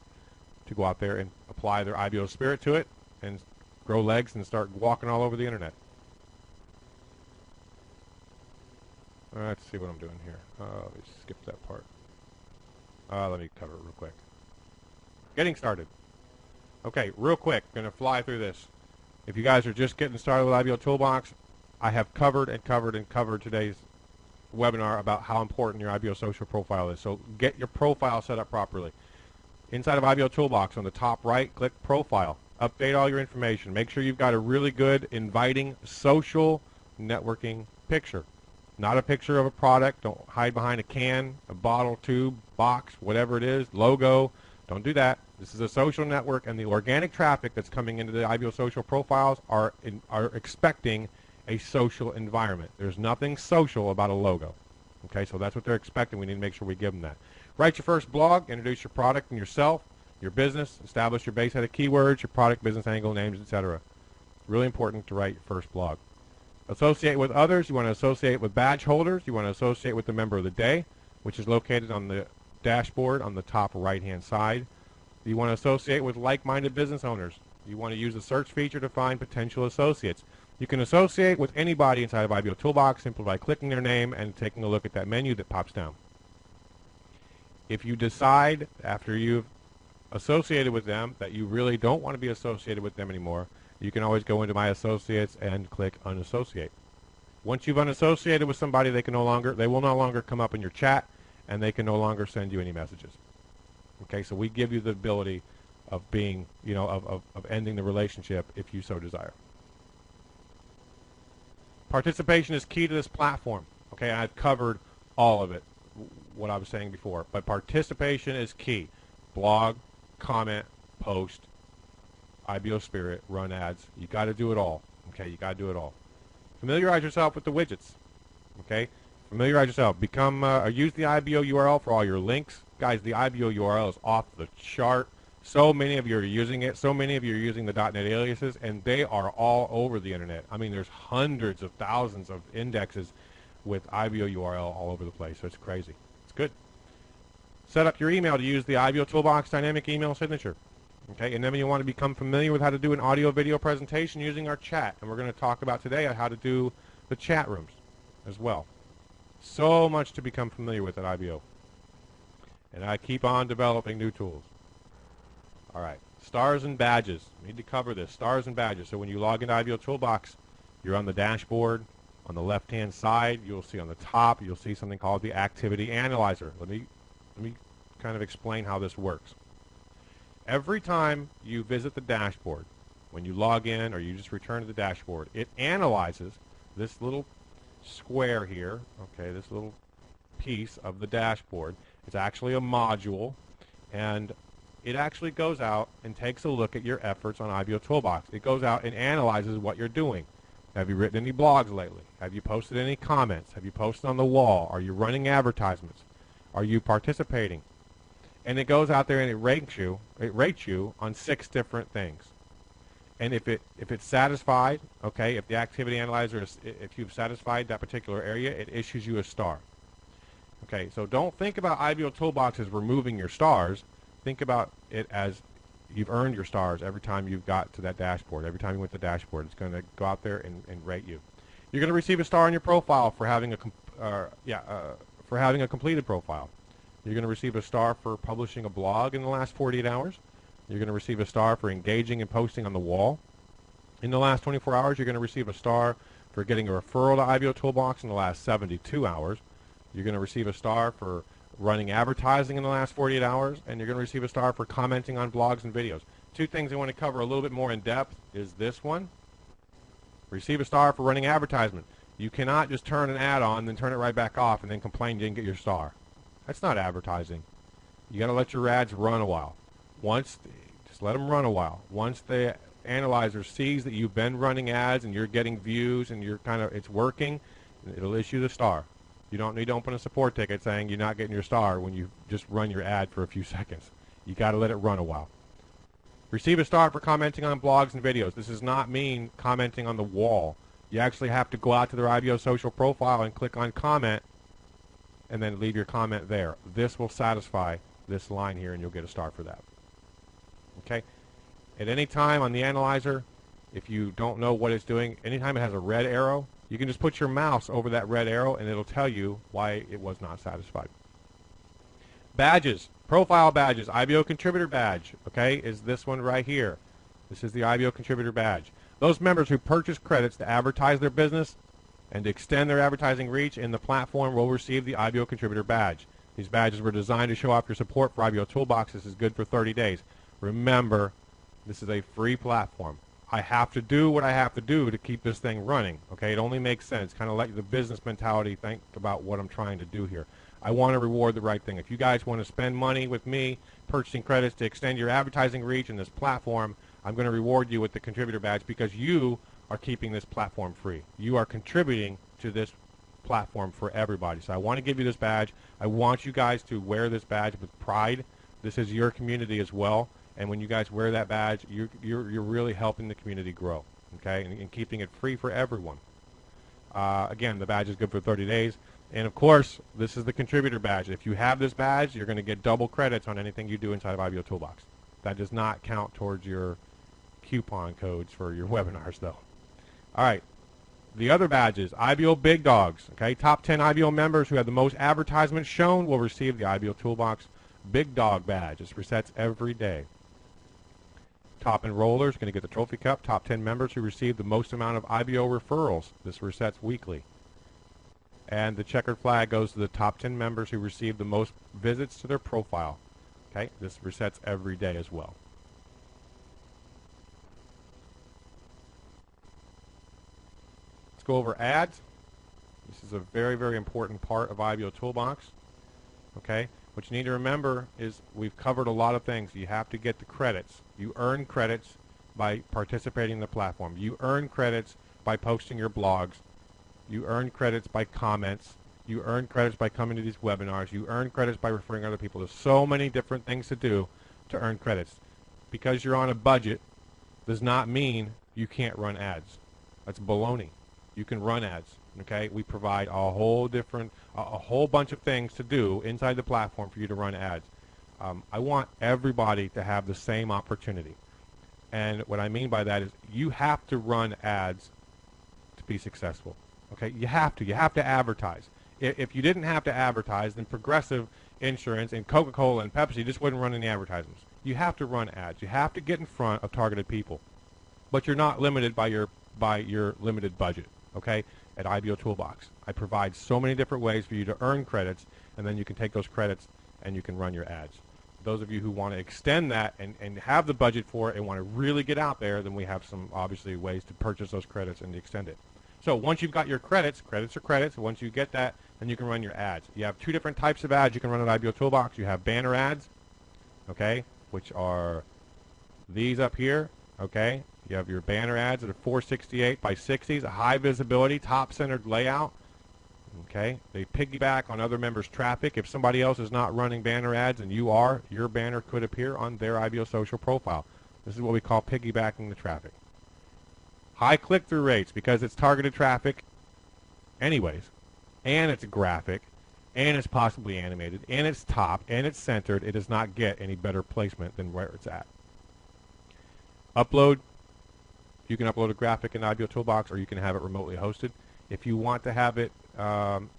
to go out there and apply their IBO spirit to it and grow legs and start walking all over the internet. Let's see what I'm doing here. Let me skip that part. Let me cover it real quick. Getting started. Okay, real quick. Going to fly through this. If you guys are just getting started with IBOtoolbox, I have covered today's webinar about how important your IBO social profile is. So get your profile set up properly. Inside of IBOtoolbox, on the top right, click Profile. Update all your information. Make sure you've got a really good, inviting, social networking picture. Not a picture of a product. Don't hide behind a can, a bottle, tube, box, whatever it is, logo. Don't do that. This is a social network, and the organic traffic that's coming into the IBO social profiles are expecting a social environment. There's nothing social about a logo. Okay, so that's what they're expecting. We need to make sure we give them that. Write your first blog. Introduce your product and yourself, your business. Establish your base set of keywords, your product, business angle, names, etc. Really important to write your first blog. Associate with others. You want to associate with badge holders. You want to associate with the member of the day, which is located on the dashboard on the top right-hand side. You want to associate with like-minded business owners. You want to use the search feature to find potential associates. You can associate with anybody inside of IBOtoolbox simply by clicking their name and taking a look at that menu that pops down. If you decide after you've associated with them that you really don't want to be associated with them anymore, you can always go into My Associates and click Unassociate. Once you've unassociated with somebody, they will no longer come up in your chat, and they can no longer send you any messages. Okay, so we give you the ability of being, you know, of ending the relationship if you so desire. Participation is key to this platform. Okay, I've covered all of it, what I was saying before, but participation is key. Blog, comment, post, IBO Spirit, run ads. You got to do it all. Okay, you got to do it all. Familiarize yourself with the widgets. Okay, familiarize yourself. Use the IBO URL for all your links, guys. The IBO URL is off the chart. So many of you are using it. So many of you are using the .NET aliases, and they are all over the internet. I mean, there's hundreds of thousands of indexes with IBO URL all over the place. So it's crazy. It's good. Set up your email to use the IBOtoolbox dynamic email signature. Okay, and then you want to become familiar with how to do an audio-video presentation using our chat. And we're going to talk about today how to do the chat rooms as well. So much to become familiar with at IBO. And I keep on developing new tools. All right, stars and badges. We need to cover this, stars and badges. So when you log into IBOtoolbox, you're on the dashboard. On the left-hand side, you'll see on the top, you'll see something called the Activity Analyzer. Let me kind of explain how this works. Every time you visit the dashboard, When you log in or you just return to the dashboard, it analyzes this little square here, okay, this little piece of the dashboard. It's actually a module, and it actually goes out and takes a look at your efforts on IBOtoolbox. It goes out and analyzes what you're doing. Have you written any blogs lately? Have you posted any comments? Have you posted on the wall? Are you running advertisements? Are you participating? And it goes out there and it rates you on 6 different things. And if it's satisfied, okay, if the activity analyzer if you've satisfied that particular area, it issues you a star. Okay, so don't think about IBOtoolbox as removing your stars. Think about it as you've earned your stars every time you've got to that dashboard. Every time you went to the dashboard, it's going to go out there and rate you. You're going to receive a star on your profile for having a completed profile. You're going to receive a star for publishing a blog in the last 48 hours. You're going to receive a star for engaging and posting on the wall. In the last 24 hours, you're going to receive a star for getting a referral to IBOtoolbox in the last 72 hours. You're going to receive a star for running advertising in the last 48 hours, and you're going to receive a star for commenting on blogs and videos. 2 things I want to cover a little bit more in depth is this one. Receive a star for running advertisement. You cannot just turn an ad on, then turn it right back off, and then complain you didn't get your star. That's not advertising. You got to let your ads run a while. Just let them run a while. Once the analyzer sees that you've been running ads and you're getting views and it's working, it'll issue the star. You don't need to open a support ticket saying you're not getting your star when you just run your ad for a few seconds. You got to let it run a while. Receive a star for commenting on blogs and videos. This does not mean commenting on the wall. You actually have to go out to their IBO social profile and click on comment and then leave your comment there. This will satisfy this line here and you'll get a star for that. Okay? At any time on the analyzer, if you don't know what it's doing, anytime it has a red arrow, you can just put your mouse over that red arrow and it'll tell you why it was not satisfied. Badges, profile badges, IBO contributor badge, okay, is this one right here. This is the IBO contributor badge. Those members who purchase credits to advertise their business and to extend their advertising reach in the platform will receive the IBO contributor badge. These badges were designed to show off your support for IBOtoolbox. This is good for 30 days. Remember, this is a free platform. I have to do what I have to do to keep this thing running. Okay, it only makes sense. Kind of let the business mentality think about what I'm trying to do here. I want to reward the right thing. If you guys want to spend money with me purchasing credits to extend your advertising reach in this platform, I'm going to reward you with the contributor badge because you are keeping this platform free. You are contributing to this platform for everybody. So I want to give you this badge. I want you guys to wear this badge with pride. This is your community as well. And when you guys wear that badge, you're really helping the community grow, okay, and keeping it free for everyone. Again, the badge is good for 30 days. And, of course, this is the contributor badge. If you have this badge, you're going to get double credits on anything you do inside of IBOtoolbox. That does not count towards your coupon codes for your webinars, though. All right. The other badges, IBO Big Dogs, okay, top 10 IBO members who have the most advertisements shown will receive the IBOtoolbox Big Dog badge. This resets every day. Top enrollers going to get the trophy cup. Top 10 members who receive the most amount of IBO referrals. This resets weekly. And the checkered flag goes to the top 10 members who receive the most visits to their profile. Okay, this resets every day as well. Let's go over ads. This is a very, very important part of IBOtoolbox. Okay. What you need to remember is we've covered a lot of things. You have to get the credits. You earn credits by participating in the platform. You earn credits by posting your blogs. You earn credits by comments. You earn credits by coming to these webinars. You earn credits by referring other people. There's so many different things to do to earn credits. Because you're on a budget does not mean you can't run ads. That's baloney. You can run ads. Okay, we provide a whole bunch of things to do inside the platform for you to run ads. I want everybody to have the same opportunity. And what I mean by that is you have to run ads to be successful. Okay, you have to advertise. If you didn't have to advertise, then Progressive Insurance and Coca-Cola and Pepsi just wouldn't run any advertisements. You have to run ads. You have to get in front of targeted people. But you're not limited by your limited budget. Okay? At IBOtoolbox, I provide so many different ways for you to earn credits, and then you can take those credits and you can run your ads. those of you who want to extend that and have the budget for it and want to really get out there, then we have some obviously ways to purchase those credits and extend it. So once you've got your credits are credits. Once you get that, then you can run your ads. You have two different types of ads you can run at IBOtoolbox. You have banner ads, okay, which are these up here, okay. You have your banner ads that are 468 by 60s, a high visibility, top-centered layout. Okay, they piggyback on other members' traffic. If somebody else is not running banner ads and you are, your banner could appear on their IBO social profile. This is what we call piggybacking the traffic. High click-through rates because it's targeted traffic anyways, and it's graphic, and it's possibly animated, and it's top, and it's centered. It does not get any better placement than where it's at. Upload. You can upload a graphic in IBOtoolbox, or you can have it remotely hosted. If you want to have it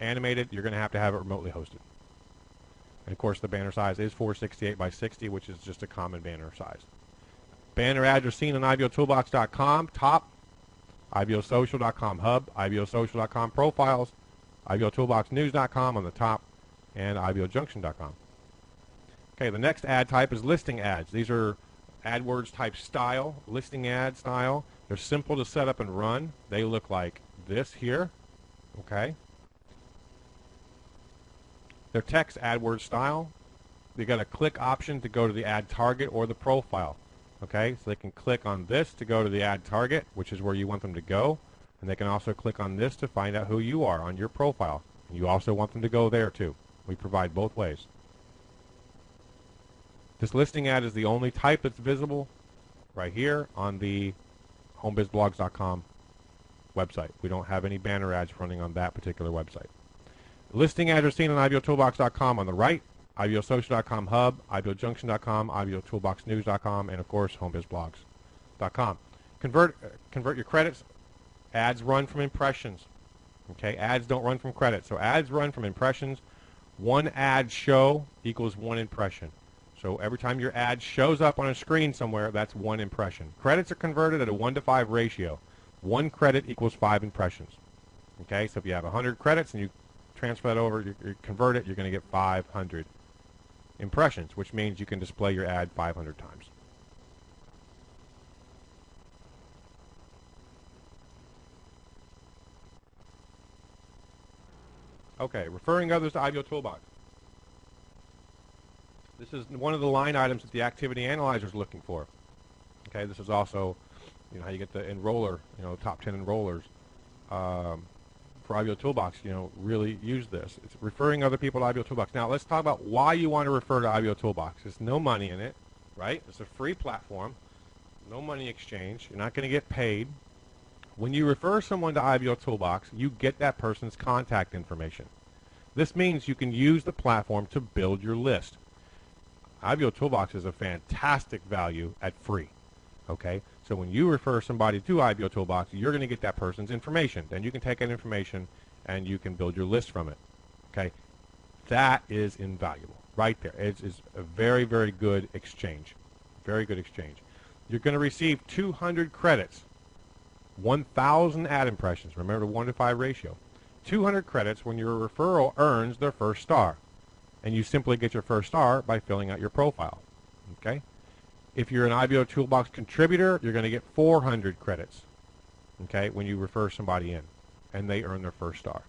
animated, you're going to have it remotely hosted. And of course, the banner size is 468 by 60, which is just a common banner size. Banner ads are seen on IBOtoolbox.com, top, IBOsocial.com hub, IBOsocial.com profiles, IBOtoolboxnews.com on the top, and IBOjunction.com. Okay, the next ad type is listing ads. These are AdWords type style, listing ad style. They're simple to set up and run. They look like this here, okay. They're text AdWords style. They got a click option to go to the ad target or the profile, okay. So they can click on this to go to the ad target, which is where you want them to go, and they can also click on this to find out who you are on your profile. And you also want them to go there too. We provide both ways. This listing ad is the only type that's visible right here on the homebizblogs.com website. We don't have any banner ads running on that particular website. Listing ads are seen on IBOtoolbox.com on the right, IBOsocial.com hub, IBOjunction.com, IBOtoolboxnews.com, and of course homebizblogs.com. Convert your credits. Ads run from impressions. Okay, ads don't run from credits. So ads run from impressions. One ad show equals one impression. So every time your ad shows up on a screen somewhere, that's one impression. Credits are converted at a 1-to-5 ratio. One credit equals 5 impressions. Okay, so if you have 100 credits and you transfer that over, you convert it, you're going to get 500 impressions, which means you can display your ad 500 times. Okay, referring others to IBOtoolbox. This is one of the line items that the activity analyzer is looking for. Okay, this is also, how you get the enroller, top 10 enrollers for IBOtoolbox. Really use this. It's referring other people to IBOtoolbox. Now let's talk about why you want to refer to IBOtoolbox. There's no money in it, right? It's a free platform, no money exchange. You're not going to get paid. When you refer someone to IBOtoolbox, you get that person's contact information. This means you can use the platform to build your list. IBOtoolbox is a fantastic value at free. Okay, so when you refer somebody to IBOtoolbox, you're going to get that person's information. Then you can take that information and you can build your list from it. Okay, that is invaluable right there. It's a very, very good exchange. Very good exchange. You're going to receive 200 credits, 1,000 ad impressions. Remember the 1-to-5 ratio. 200 credits when your referral earns their first star. And you simply get your first star by filling out your profile. Okay? If you're an IBOtoolbox contributor, you're going to get 400 credits. Okay? When you refer somebody in, and they earn their first star.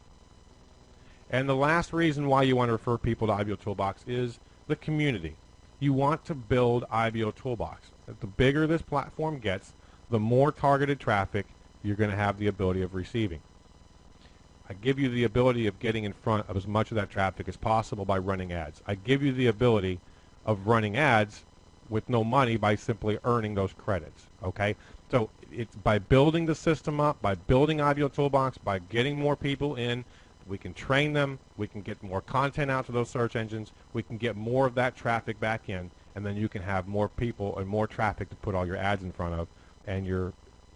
And the last reason why you want to refer people to IBOtoolbox is the community. You want to build IBOtoolbox. The bigger this platform gets, the more targeted traffic you're going to have the ability of receiving. I give you the ability of getting in front of as much of that traffic as possible by running ads. I give you the ability of running ads with no money by simply earning those credits. Okay? So it's by building the system up, by building IBOtoolbox, by getting more people in, we can train them, we can get more content out to those search engines, we can get more of that traffic back in, and then you can have more people and more traffic to put all your ads in front of and your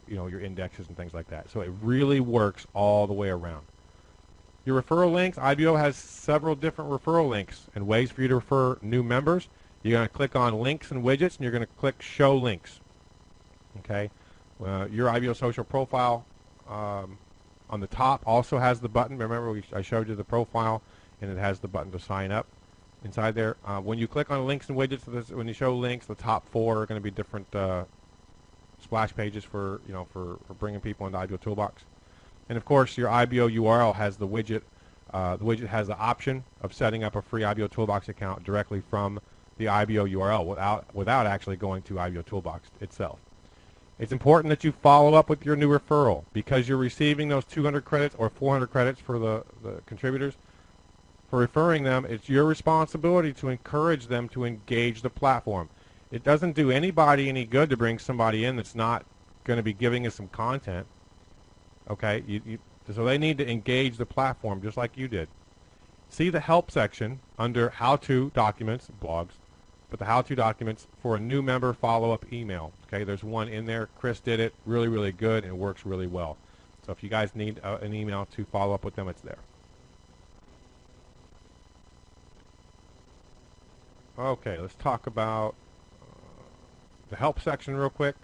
indexes and things like that. So it really works all the way around. Your referral links, IBO has several different referral links and ways for you to refer new members. You're going to click on links and widgets, and you're going to click show links. Okay, your IBO social profile on the top also has the button. Remember, I showed you the profile, and it has the button to sign up. inside there. When you click on links and widgets, when you show links, the top 4 are going to be different splash pages for for bringing people into IBOtoolbox. And of course, your IBO URL has the widget. The widget has the option of setting up a free IBOtoolbox account directly from the IBO URL without actually going to IBOtoolbox itself. It's important that you follow up with your new referral because you're receiving those 200 credits or 400 credits for the contributors. For referring them, it's your responsibility to encourage them to engage the platform. It doesn't do anybody any good to bring somebody in that's not going to be giving us some content. Okay, so they need to engage the platform just like you did. See the help section under how-to documents, blogs, but the how-to documents for a new member follow-up email. Okay, there's one in there. Chris did it really, really good, and it works really well. So if you guys need an email to follow up with them, it's there. Okay, let's talk about the help section real quick.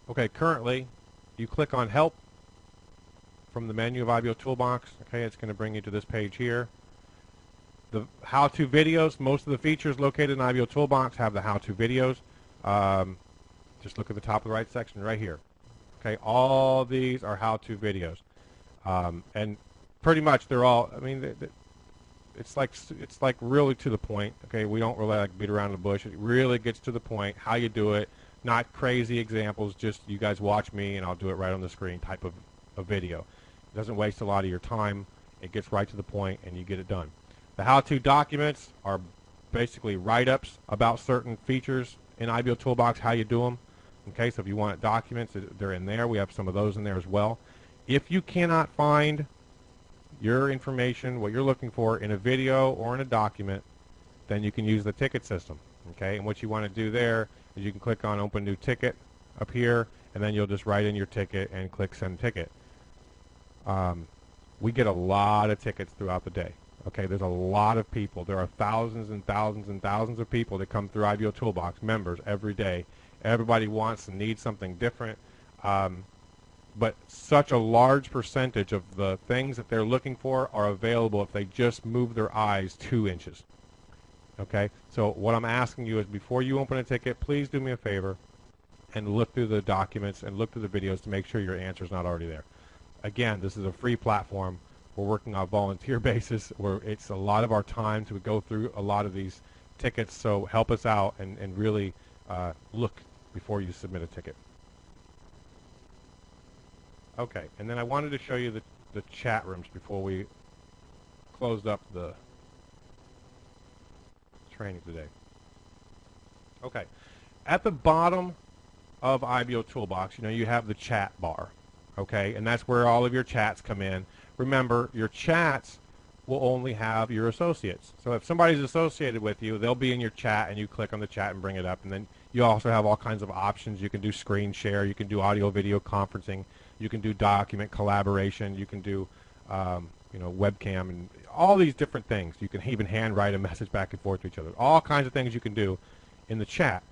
Okay, currently, you click on help from the menu of IBOtoolbox. Okay, it's going to bring you to this page here. The how-to videos, most of the features located in IBOtoolbox have the how-to videos. Just look at the top of the right section right here. Okay, all these are how-to videos. And pretty much they're all, I mean, it's like really to the point. Okay, we don't really like beat around the bush. It really gets to the point, how you do it, not crazy examples, just you guys watch me and I'll do it right on the screen type of a video. It doesn't waste a lot of your time. It gets right to the point and you get it done. The how-to documents are basically write-ups about certain features in IBOtoolbox, how you do them. Okay, so if you want documents, they're in there. We have some of those in there as well. If you cannot find your information, what you're looking for, in a video or in a document, then you can use the ticket system. Okay, and what you want to do there is you can click on Open New Ticket up here, and then you'll just write in your ticket and click Send Ticket. We get a lot of tickets throughout the day. Okay, there's a lot of people. There are thousands and thousands and thousands of people that come through IBOtoolbox, members, every day. Everybody wants and needs something different. But such a large percentage of the things that they're looking for are available if they just move their eyes 2 inches. Okay, so what I'm asking you is before you open a ticket, please do me a favor and look through the documents and look through the videos to make sure your answer is not already there. Again, this is a free platform. We're working on a volunteer basis where it's a lot of our time to go through a lot of these tickets, so help us out and really look before you submit a ticket. Okay, and then I wanted to show you the chat rooms before we closed up the training today. Okay, at the bottom of IBOtoolbox, you have the chat bar. Okay, and that's where all of your chats come in. Remember, your chats will only have your associates. So if somebody's associated with you, they'll be in your chat, and you click on the chat and bring it up. And then you also have all kinds of options. You can do screen share. You can do audio video conferencing. You can do document collaboration. You can do webcam and all these different things. You can even handwrite a message back and forth to each other. All kinds of things you can do in the chat.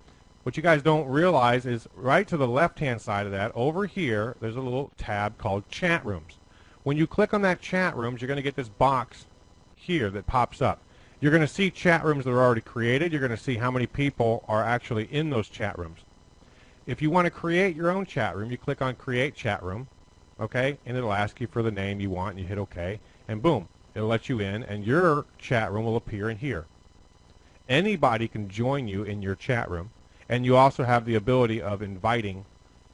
What you guys don't realize is right to the left-hand side of that, over here, there's a little tab called Chat Rooms. When you click on that Chat Rooms, you're going to get this box here that pops up. You're going to see chat rooms that are already created. You're going to see how many people are actually in those chat rooms. If you want to create your own chat room, you click on Create Chat Room, okay, and it'll ask you for the name you want, and you hit OK, and boom, it'll let you in, and your chat room will appear in here. Anybody can join you in your chat room, and you also have the ability of inviting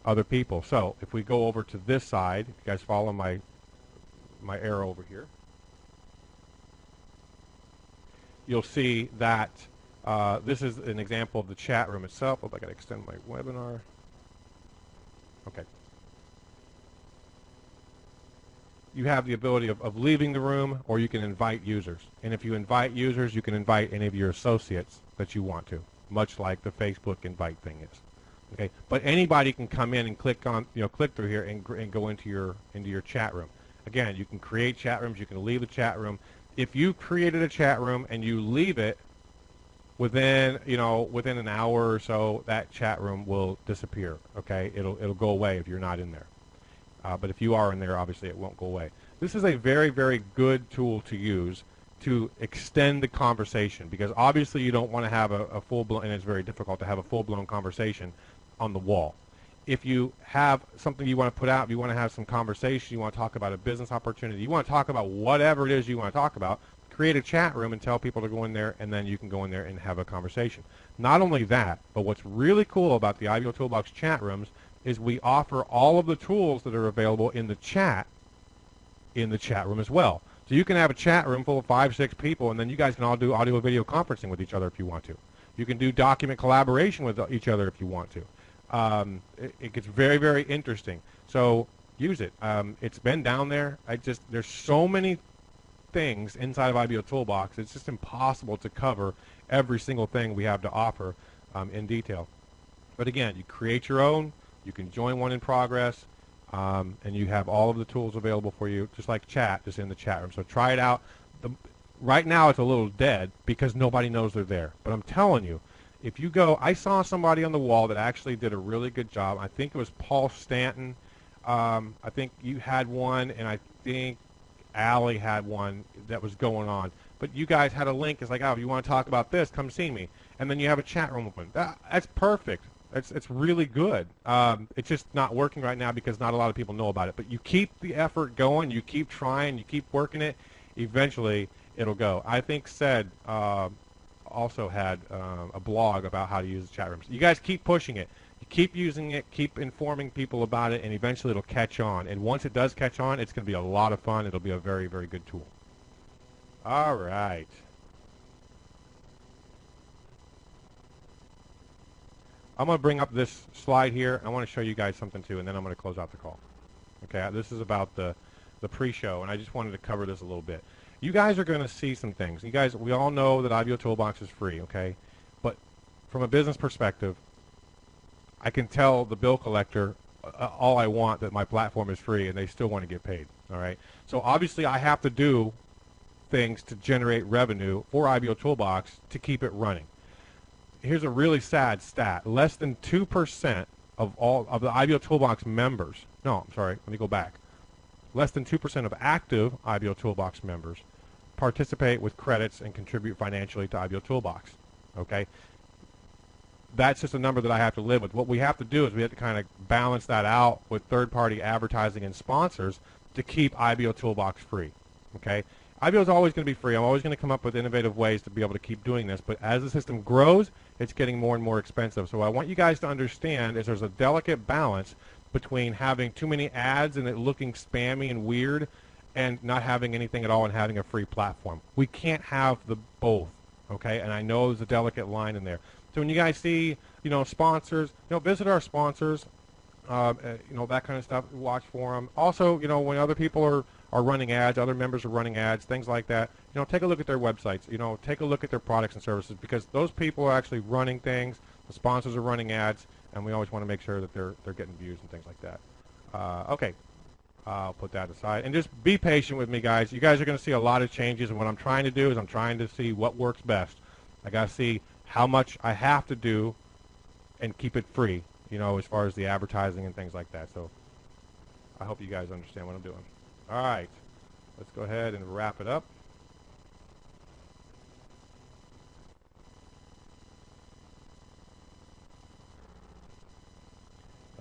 other people. So if we go over to this side, you guys follow my arrow over here, you'll see that this is an example of the chat room itself. Oh, I got to extend my webinar. Okay. You have the ability of leaving the room, or you can invite users. And if you invite users, you can invite any of your associates that you want to, much like the Facebook invite thing is. Okay. But anybody can come in and click on, click through here and go into your chat room. Again, you can create chat rooms. You can leave the chat room. If you created a chat room and you leave it, within an hour or so, that chat room will disappear. Okay, it'll go away if you're not in there. But if you are in there, obviously it won't go away. This is a very, very good tool to use to extend the conversation, because obviously you don't want to have a full-blown, and it's very difficult to have a full-blown conversation on the wall. If you have something you want to put out, if you want to have some conversation, you want to talk about a business opportunity, you want to talk about whatever it is you want to talk about, create a chat room and tell people to go in there, and then you can go in there and have a conversation. Not only that, but what's really cool about the IBOtoolbox chat rooms is we offer all of the tools that are available in the chat room as well. So you can have a chat room full of 5, 6 people, and then you guys can all do audio video conferencing with each other if you want to. You can do document collaboration with each other if you want to. It gets very, very interesting. So use it. It's been down there. There's so many things inside of IBOtoolbox. It's just impossible to cover every single thing we have to offer in detail. But again, you create your own. You can join one in progress. And you have all of the tools available for you, just like chat, just in the chat room. So try it out. Right now it's a little dead because nobody knows they're there. But I'm telling you, if you go, I saw somebody on the wall that actually did a really good job. I think it was Paul Stanton. I think you had one, and I think Allie had one that was going on. But you guys had a link. It's like, oh, if you want to talk about this, come see me. And then you have a chat room open. That's perfect. It's really good. It's just not working right now because not a lot of people know about it. But you keep the effort going. You keep trying. You keep working it. Eventually, it'll go. I think Said also had a blog about how to use the chat rooms. You guys keep pushing it. You keep using it. Keep informing people about it, and eventually it'll catch on. And once it does catch on, it's going to be a lot of fun. It'll be a very, very good tool. All right. I'm going to bring up this slide here. I want to show you guys something too, and then I'm going to close out the call. Okay, this is about the pre-show, and I just wanted to cover this a little bit. You guys are going to see some things. You guys, we all know that IBOtoolbox is free, okay? But from a business perspective, I can tell the bill collector all I want that my platform is free, and they still want to get paid, all right? So obviously I have to do things to generate revenue for IBOtoolbox to keep it running. Here's a really sad stat. Less than 2% of all of the IBOtoolbox members, no, I'm sorry, let me go back. Less than 2% of active IBOtoolbox members participate with credits and contribute financially to IBOtoolbox, okay? That's just a number that I have to live with. What we have to do is we have to kind of balance that out with third-party advertising and sponsors to keep IBOtoolbox free, okay? IBO is always going to be free. I'm always going to come up with innovative ways to be able to keep doing this. But as the system grows, it's getting more and more expensive. So what I want you guys to understand is there's a delicate balance between having too many ads and it looking spammy and weird and not having anything at all and having a free platform. We can't have the both, okay? And I know there's a delicate line in there. So when you guys see, you know, sponsors, you know, visit our sponsors, you know, that kind of stuff. Watch for them. Also, you know, when other people are running ads, other members are running ads, things like that, you know, take a look at their websites, you know, take a look at their products and services, because those people are actually running things, the sponsors are running ads, and we always want to make sure that they're getting views and things like that. Okay, I'll put that aside, and just be patient with me, guys. You guys are going to see a lot of changes, and what I'm trying to do is I'm trying to see what works best. I got to see how much I have to do and keep it free, you know, as far as the advertising and things like that. So I hope you guys understand what I'm doing. All right, let's go ahead and wrap it up.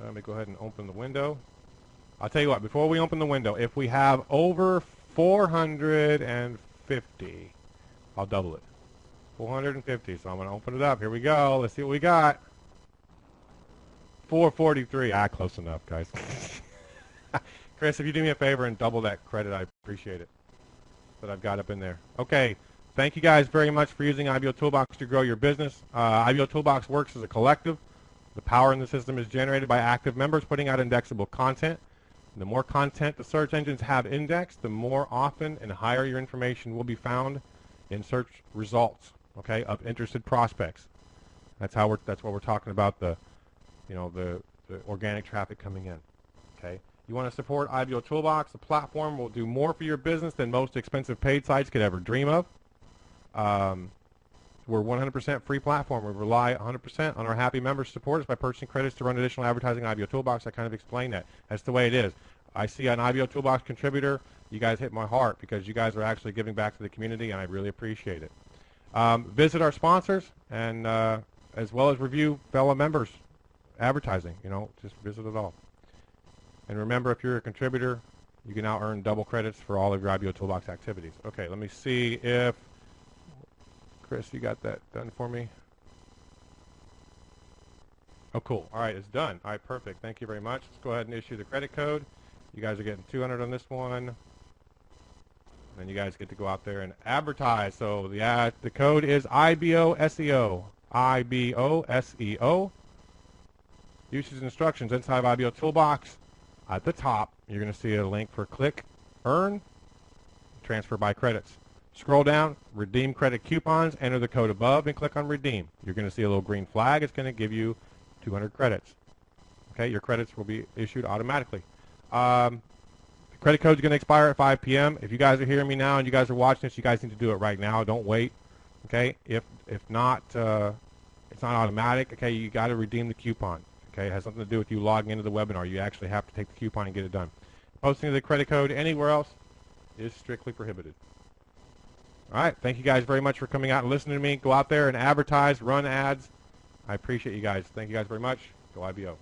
Let me go ahead and open the window. I'll tell you what, before we open the window, if we have over 450, I'll double it. 450, so I'm going to open it up. Here we go. Let's see what we got. 443. Ah, close enough, guys. Chris, if you do me a favor and double that credit, I appreciate it. That I've got up in there. Okay. Thank you guys very much for using IBOtoolbox to grow your business. IBOtoolbox works as a collective. The power in the system is generated by active members putting out indexable content. The more content the search engines have indexed, the more often and higher your information will be found in search results, okay, of interested prospects. That's what we're talking about, the organic traffic coming in, okay? You want to support IBOtoolbox. The platform will do more for your business than most expensive paid sites could ever dream of. We're 100% free platform. We rely 100% on our happy members' support us by purchasing credits to run additional advertising on IBOtoolbox. I kind of explained that. That's the way it is. I see an IBO Toolbox contributor. You guys hit my heart because you guys are actually giving back to the community, and I really appreciate it. Visit our sponsors, and as well as review fellow members' advertising. You know, just visit it all. And remember, if you're a contributor, you can now earn double credits for all of your IBO Toolbox activities. Okay, let me see if, Chris, you got that done for me? Oh, cool. All right, it's done. All right, perfect. Thank you very much. Let's go ahead and issue the credit code. You guys are getting 200 on this one. And then you guys get to go out there and advertise. So the code is IBOSEO. IBOSEO. Usage instructions inside of IBO Toolbox. At the top, you're going to see a link for click, earn, transfer by credits. Scroll down, redeem credit coupons, enter the code above, and click on redeem. You're going to see a little green flag. It's going to give you 200 credits. Okay, your credits will be issued automatically. The credit code is going to expire at 5 p.m. If you guys are hearing me now and you guys are watching this, you guys need to do it right now. Don't wait. Okay, if not, it's not automatic. Okay, you got to redeem the coupon. Okay, it has something to do with you logging into the webinar. You actually have to take the coupon and get it done. Posting the credit code anywhere else is strictly prohibited. All right, thank you guys very much for coming out and listening to me. Go out there and advertise, run ads. I appreciate you guys. Thank you guys very much. Go IBO.